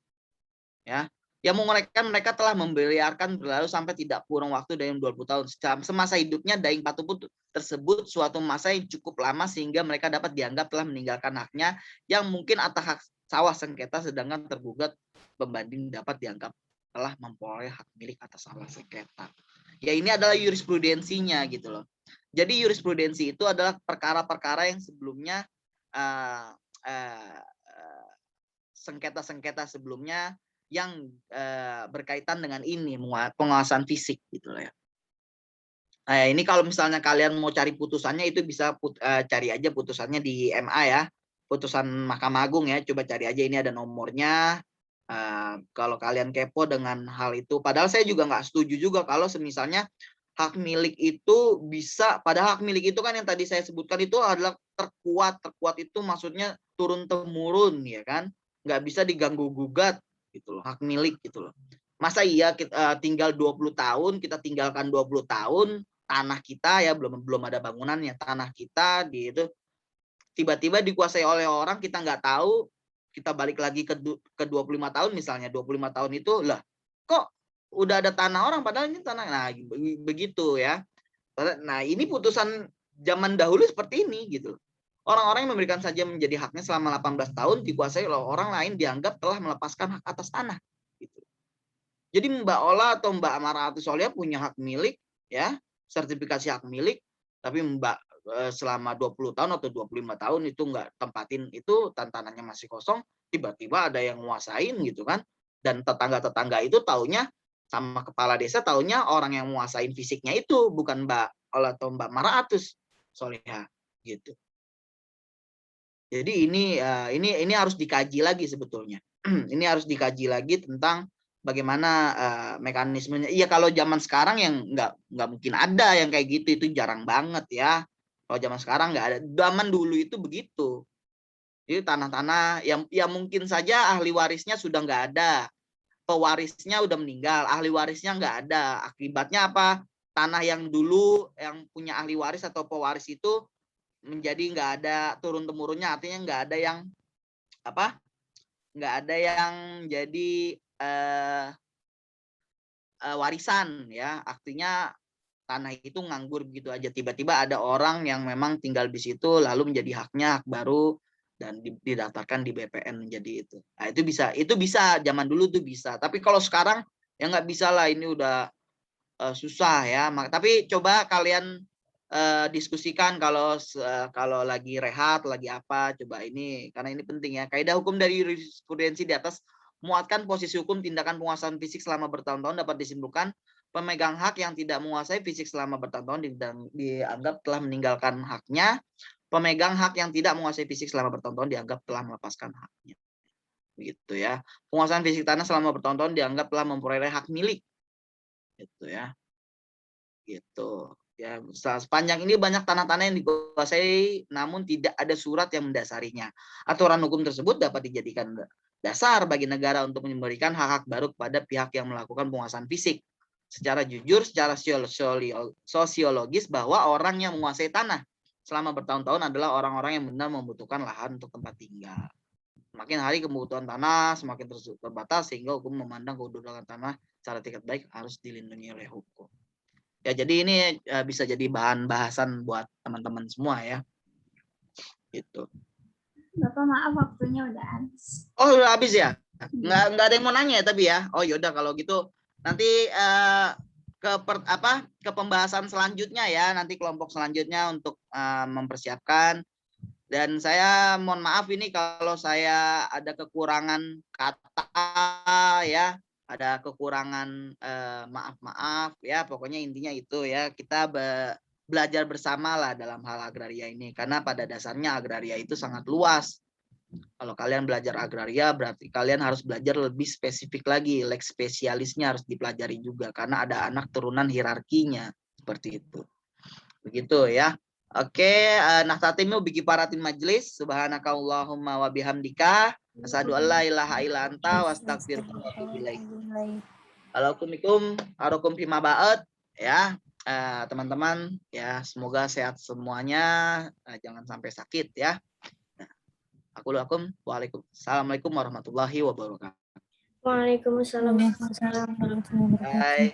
[SPEAKER 3] Ya. Yang mereka telah membiarkan berlalu sampai tidak kurang waktu dari 20 tahun. Semasa hidupnya Daeng Patuput tersebut suatu masa yang cukup lama sehingga mereka dapat dianggap telah meninggalkan haknya yang mungkin atas hak sawah sengketa, sedangkan tergugat pembanding dapat dianggap telah memperoleh hak milik atas sawah sengketa. Ya, ini adalah jurisprudensinya gitu loh. Jadi jurisprudensi itu adalah perkara-perkara yang sebelumnya sengketa-sengketa sebelumnya yang berkaitan dengan ini penguasaan fisik gitu loh ya. Ini kalau misalnya kalian mau cari putusannya itu bisa cari aja putusannya di MA ya, putusan Mahkamah Agung ya, coba cari aja, ini ada nomornya. Kalau kalian kepo dengan hal itu, padahal saya juga nggak setuju juga kalau misalnya hak milik itu bisa, padahal hak milik itu kan yang tadi saya sebutkan itu adalah terkuat itu maksudnya turun temurun ya kan, nggak bisa diganggu gugat gitu loh, hak milik gitu loh. Masa iya kita tinggal 20 tahun, kita tinggalkan 20 tahun tanah kita ya, belum ada bangunannya, tanah kita gitu tiba-tiba dikuasai oleh orang kita nggak tahu, kita balik lagi ke 25 tahun misalnya, 25 tahun itu lah kok udah ada tanah orang padahal ini tanah, nah begitu ya. Nah, ini putusan zaman dahulu seperti ini gitu. Orang-orang yang memberikan saja menjadi haknya selama 18 tahun dikuasai oleh orang lain dianggap telah melepaskan hak atas tanah gitu. Jadi Mbak Ola atau Mbak Amaratus Solia punya hak milik ya, sertifikasi hak milik, tapi Mbak selama 20 tahun atau 25 tahun itu nggak tempatin itu, tanahnya masih kosong, tiba-tiba ada yang nguasain gitu kan. Dan tetangga-tetangga itu taunya sama kepala desa taunya orang yang menguasain fisiknya itu bukan Mbak Ola atau Mbak Maraatus Soleha gitu. Jadi ini harus dikaji lagi sebetulnya. Ini harus dikaji lagi tentang bagaimana mekanismenya. Iya, kalau zaman sekarang yang nggak mungkin ada yang kayak gitu, itu jarang banget ya. Kalau zaman sekarang nggak ada. Zaman dulu itu begitu. Jadi tanah-tanah yang ya mungkin saja ahli warisnya sudah nggak ada, pewarisnya udah meninggal, ahli warisnya nggak ada. Akibatnya apa? Tanah yang dulu yang punya ahli waris atau pewaris itu menjadi nggak ada turun temurunnya, artinya nggak ada yang apa? Nggak ada yang jadi warisan ya, artinya tanah itu nganggur begitu aja. Tiba-tiba ada orang yang memang tinggal di situ lalu menjadi haknya, hak baru dan didaftarkan di BPN menjadi itu. Nah, itu bisa zaman dulu tuh bisa. Tapi kalau sekarang ya nggak bisa lah, ini udah susah ya. Tapi coba kalian diskusikan kalau lagi rehat, lagi apa, coba ini karena ini penting ya. Kaidah hukum dari jurisprudensi di atas muatkan posisi hukum tindakan penguasaan fisik selama bertahun-tahun dapat disimpulkan pemegang hak yang tidak menguasai fisik selama bertahun-tahun dianggap telah meninggalkan haknya. Pemegang hak yang tidak menguasai fisik selama bertahun-tahun dianggap telah melepaskan haknya. Gitu ya. Penguasaan fisik tanah selama bertahun-tahun dianggap telah memperoleh hak milik. Gitu ya. Gitu. Ya, sepanjang ini banyak tanah-tanah yang dikuasai namun tidak ada surat yang mendasarinya. Aturan hukum tersebut dapat dijadikan dasar bagi negara untuk memberikan hak-hak baru kepada pihak yang melakukan penguasaan fisik. Secara jujur, secara sosiologis bahwa orang yang menguasai tanah selama bertahun-tahun adalah orang-orang yang benar membutuhkan lahan untuk tempat tinggal. Semakin hari kebutuhan tanah semakin terbatas sehingga hukum memandang kedudukan tanah secara tingkat baik harus dilindungi oleh hukum. Ya, jadi ini bisa jadi bahan bahasan buat teman-teman semua ya. Gitu.
[SPEAKER 2] Bapak maaf waktunya udah habis.
[SPEAKER 3] Oh, udah habis ya? Nggak ada yang mau nanya ya tapi ya. Oh, yaudah kalau gitu nanti ke pembahasan selanjutnya ya, nanti kelompok selanjutnya untuk mempersiapkan. Dan saya mohon maaf ini kalau saya ada kekurangan kata ya. Ada kekurangan maaf ya, pokoknya intinya itu ya, kita belajar bersama lah dalam hal agraria ini karena pada dasarnya agraria itu sangat luas. Kalau kalian belajar agraria berarti kalian harus belajar lebih spesifik lagi, lex spesialisnya harus dipelajari juga karena ada anak turunan hierarkinya seperti itu. Begitu ya. Oke, nahtatimu bikifaratin majlis. Subhanakallahumma wa bihamdika asyhadu an la ilaha illa anta wa astaghfiruka wa atubu ilaik. Waalaikumsalam fima ba'd ya. Teman-teman ya, semoga sehat semuanya, jangan sampai sakit ya. Assalamualaikum warahmatullahi wabarakatuh.
[SPEAKER 6] Waalaikumsalam.
[SPEAKER 3] Bye.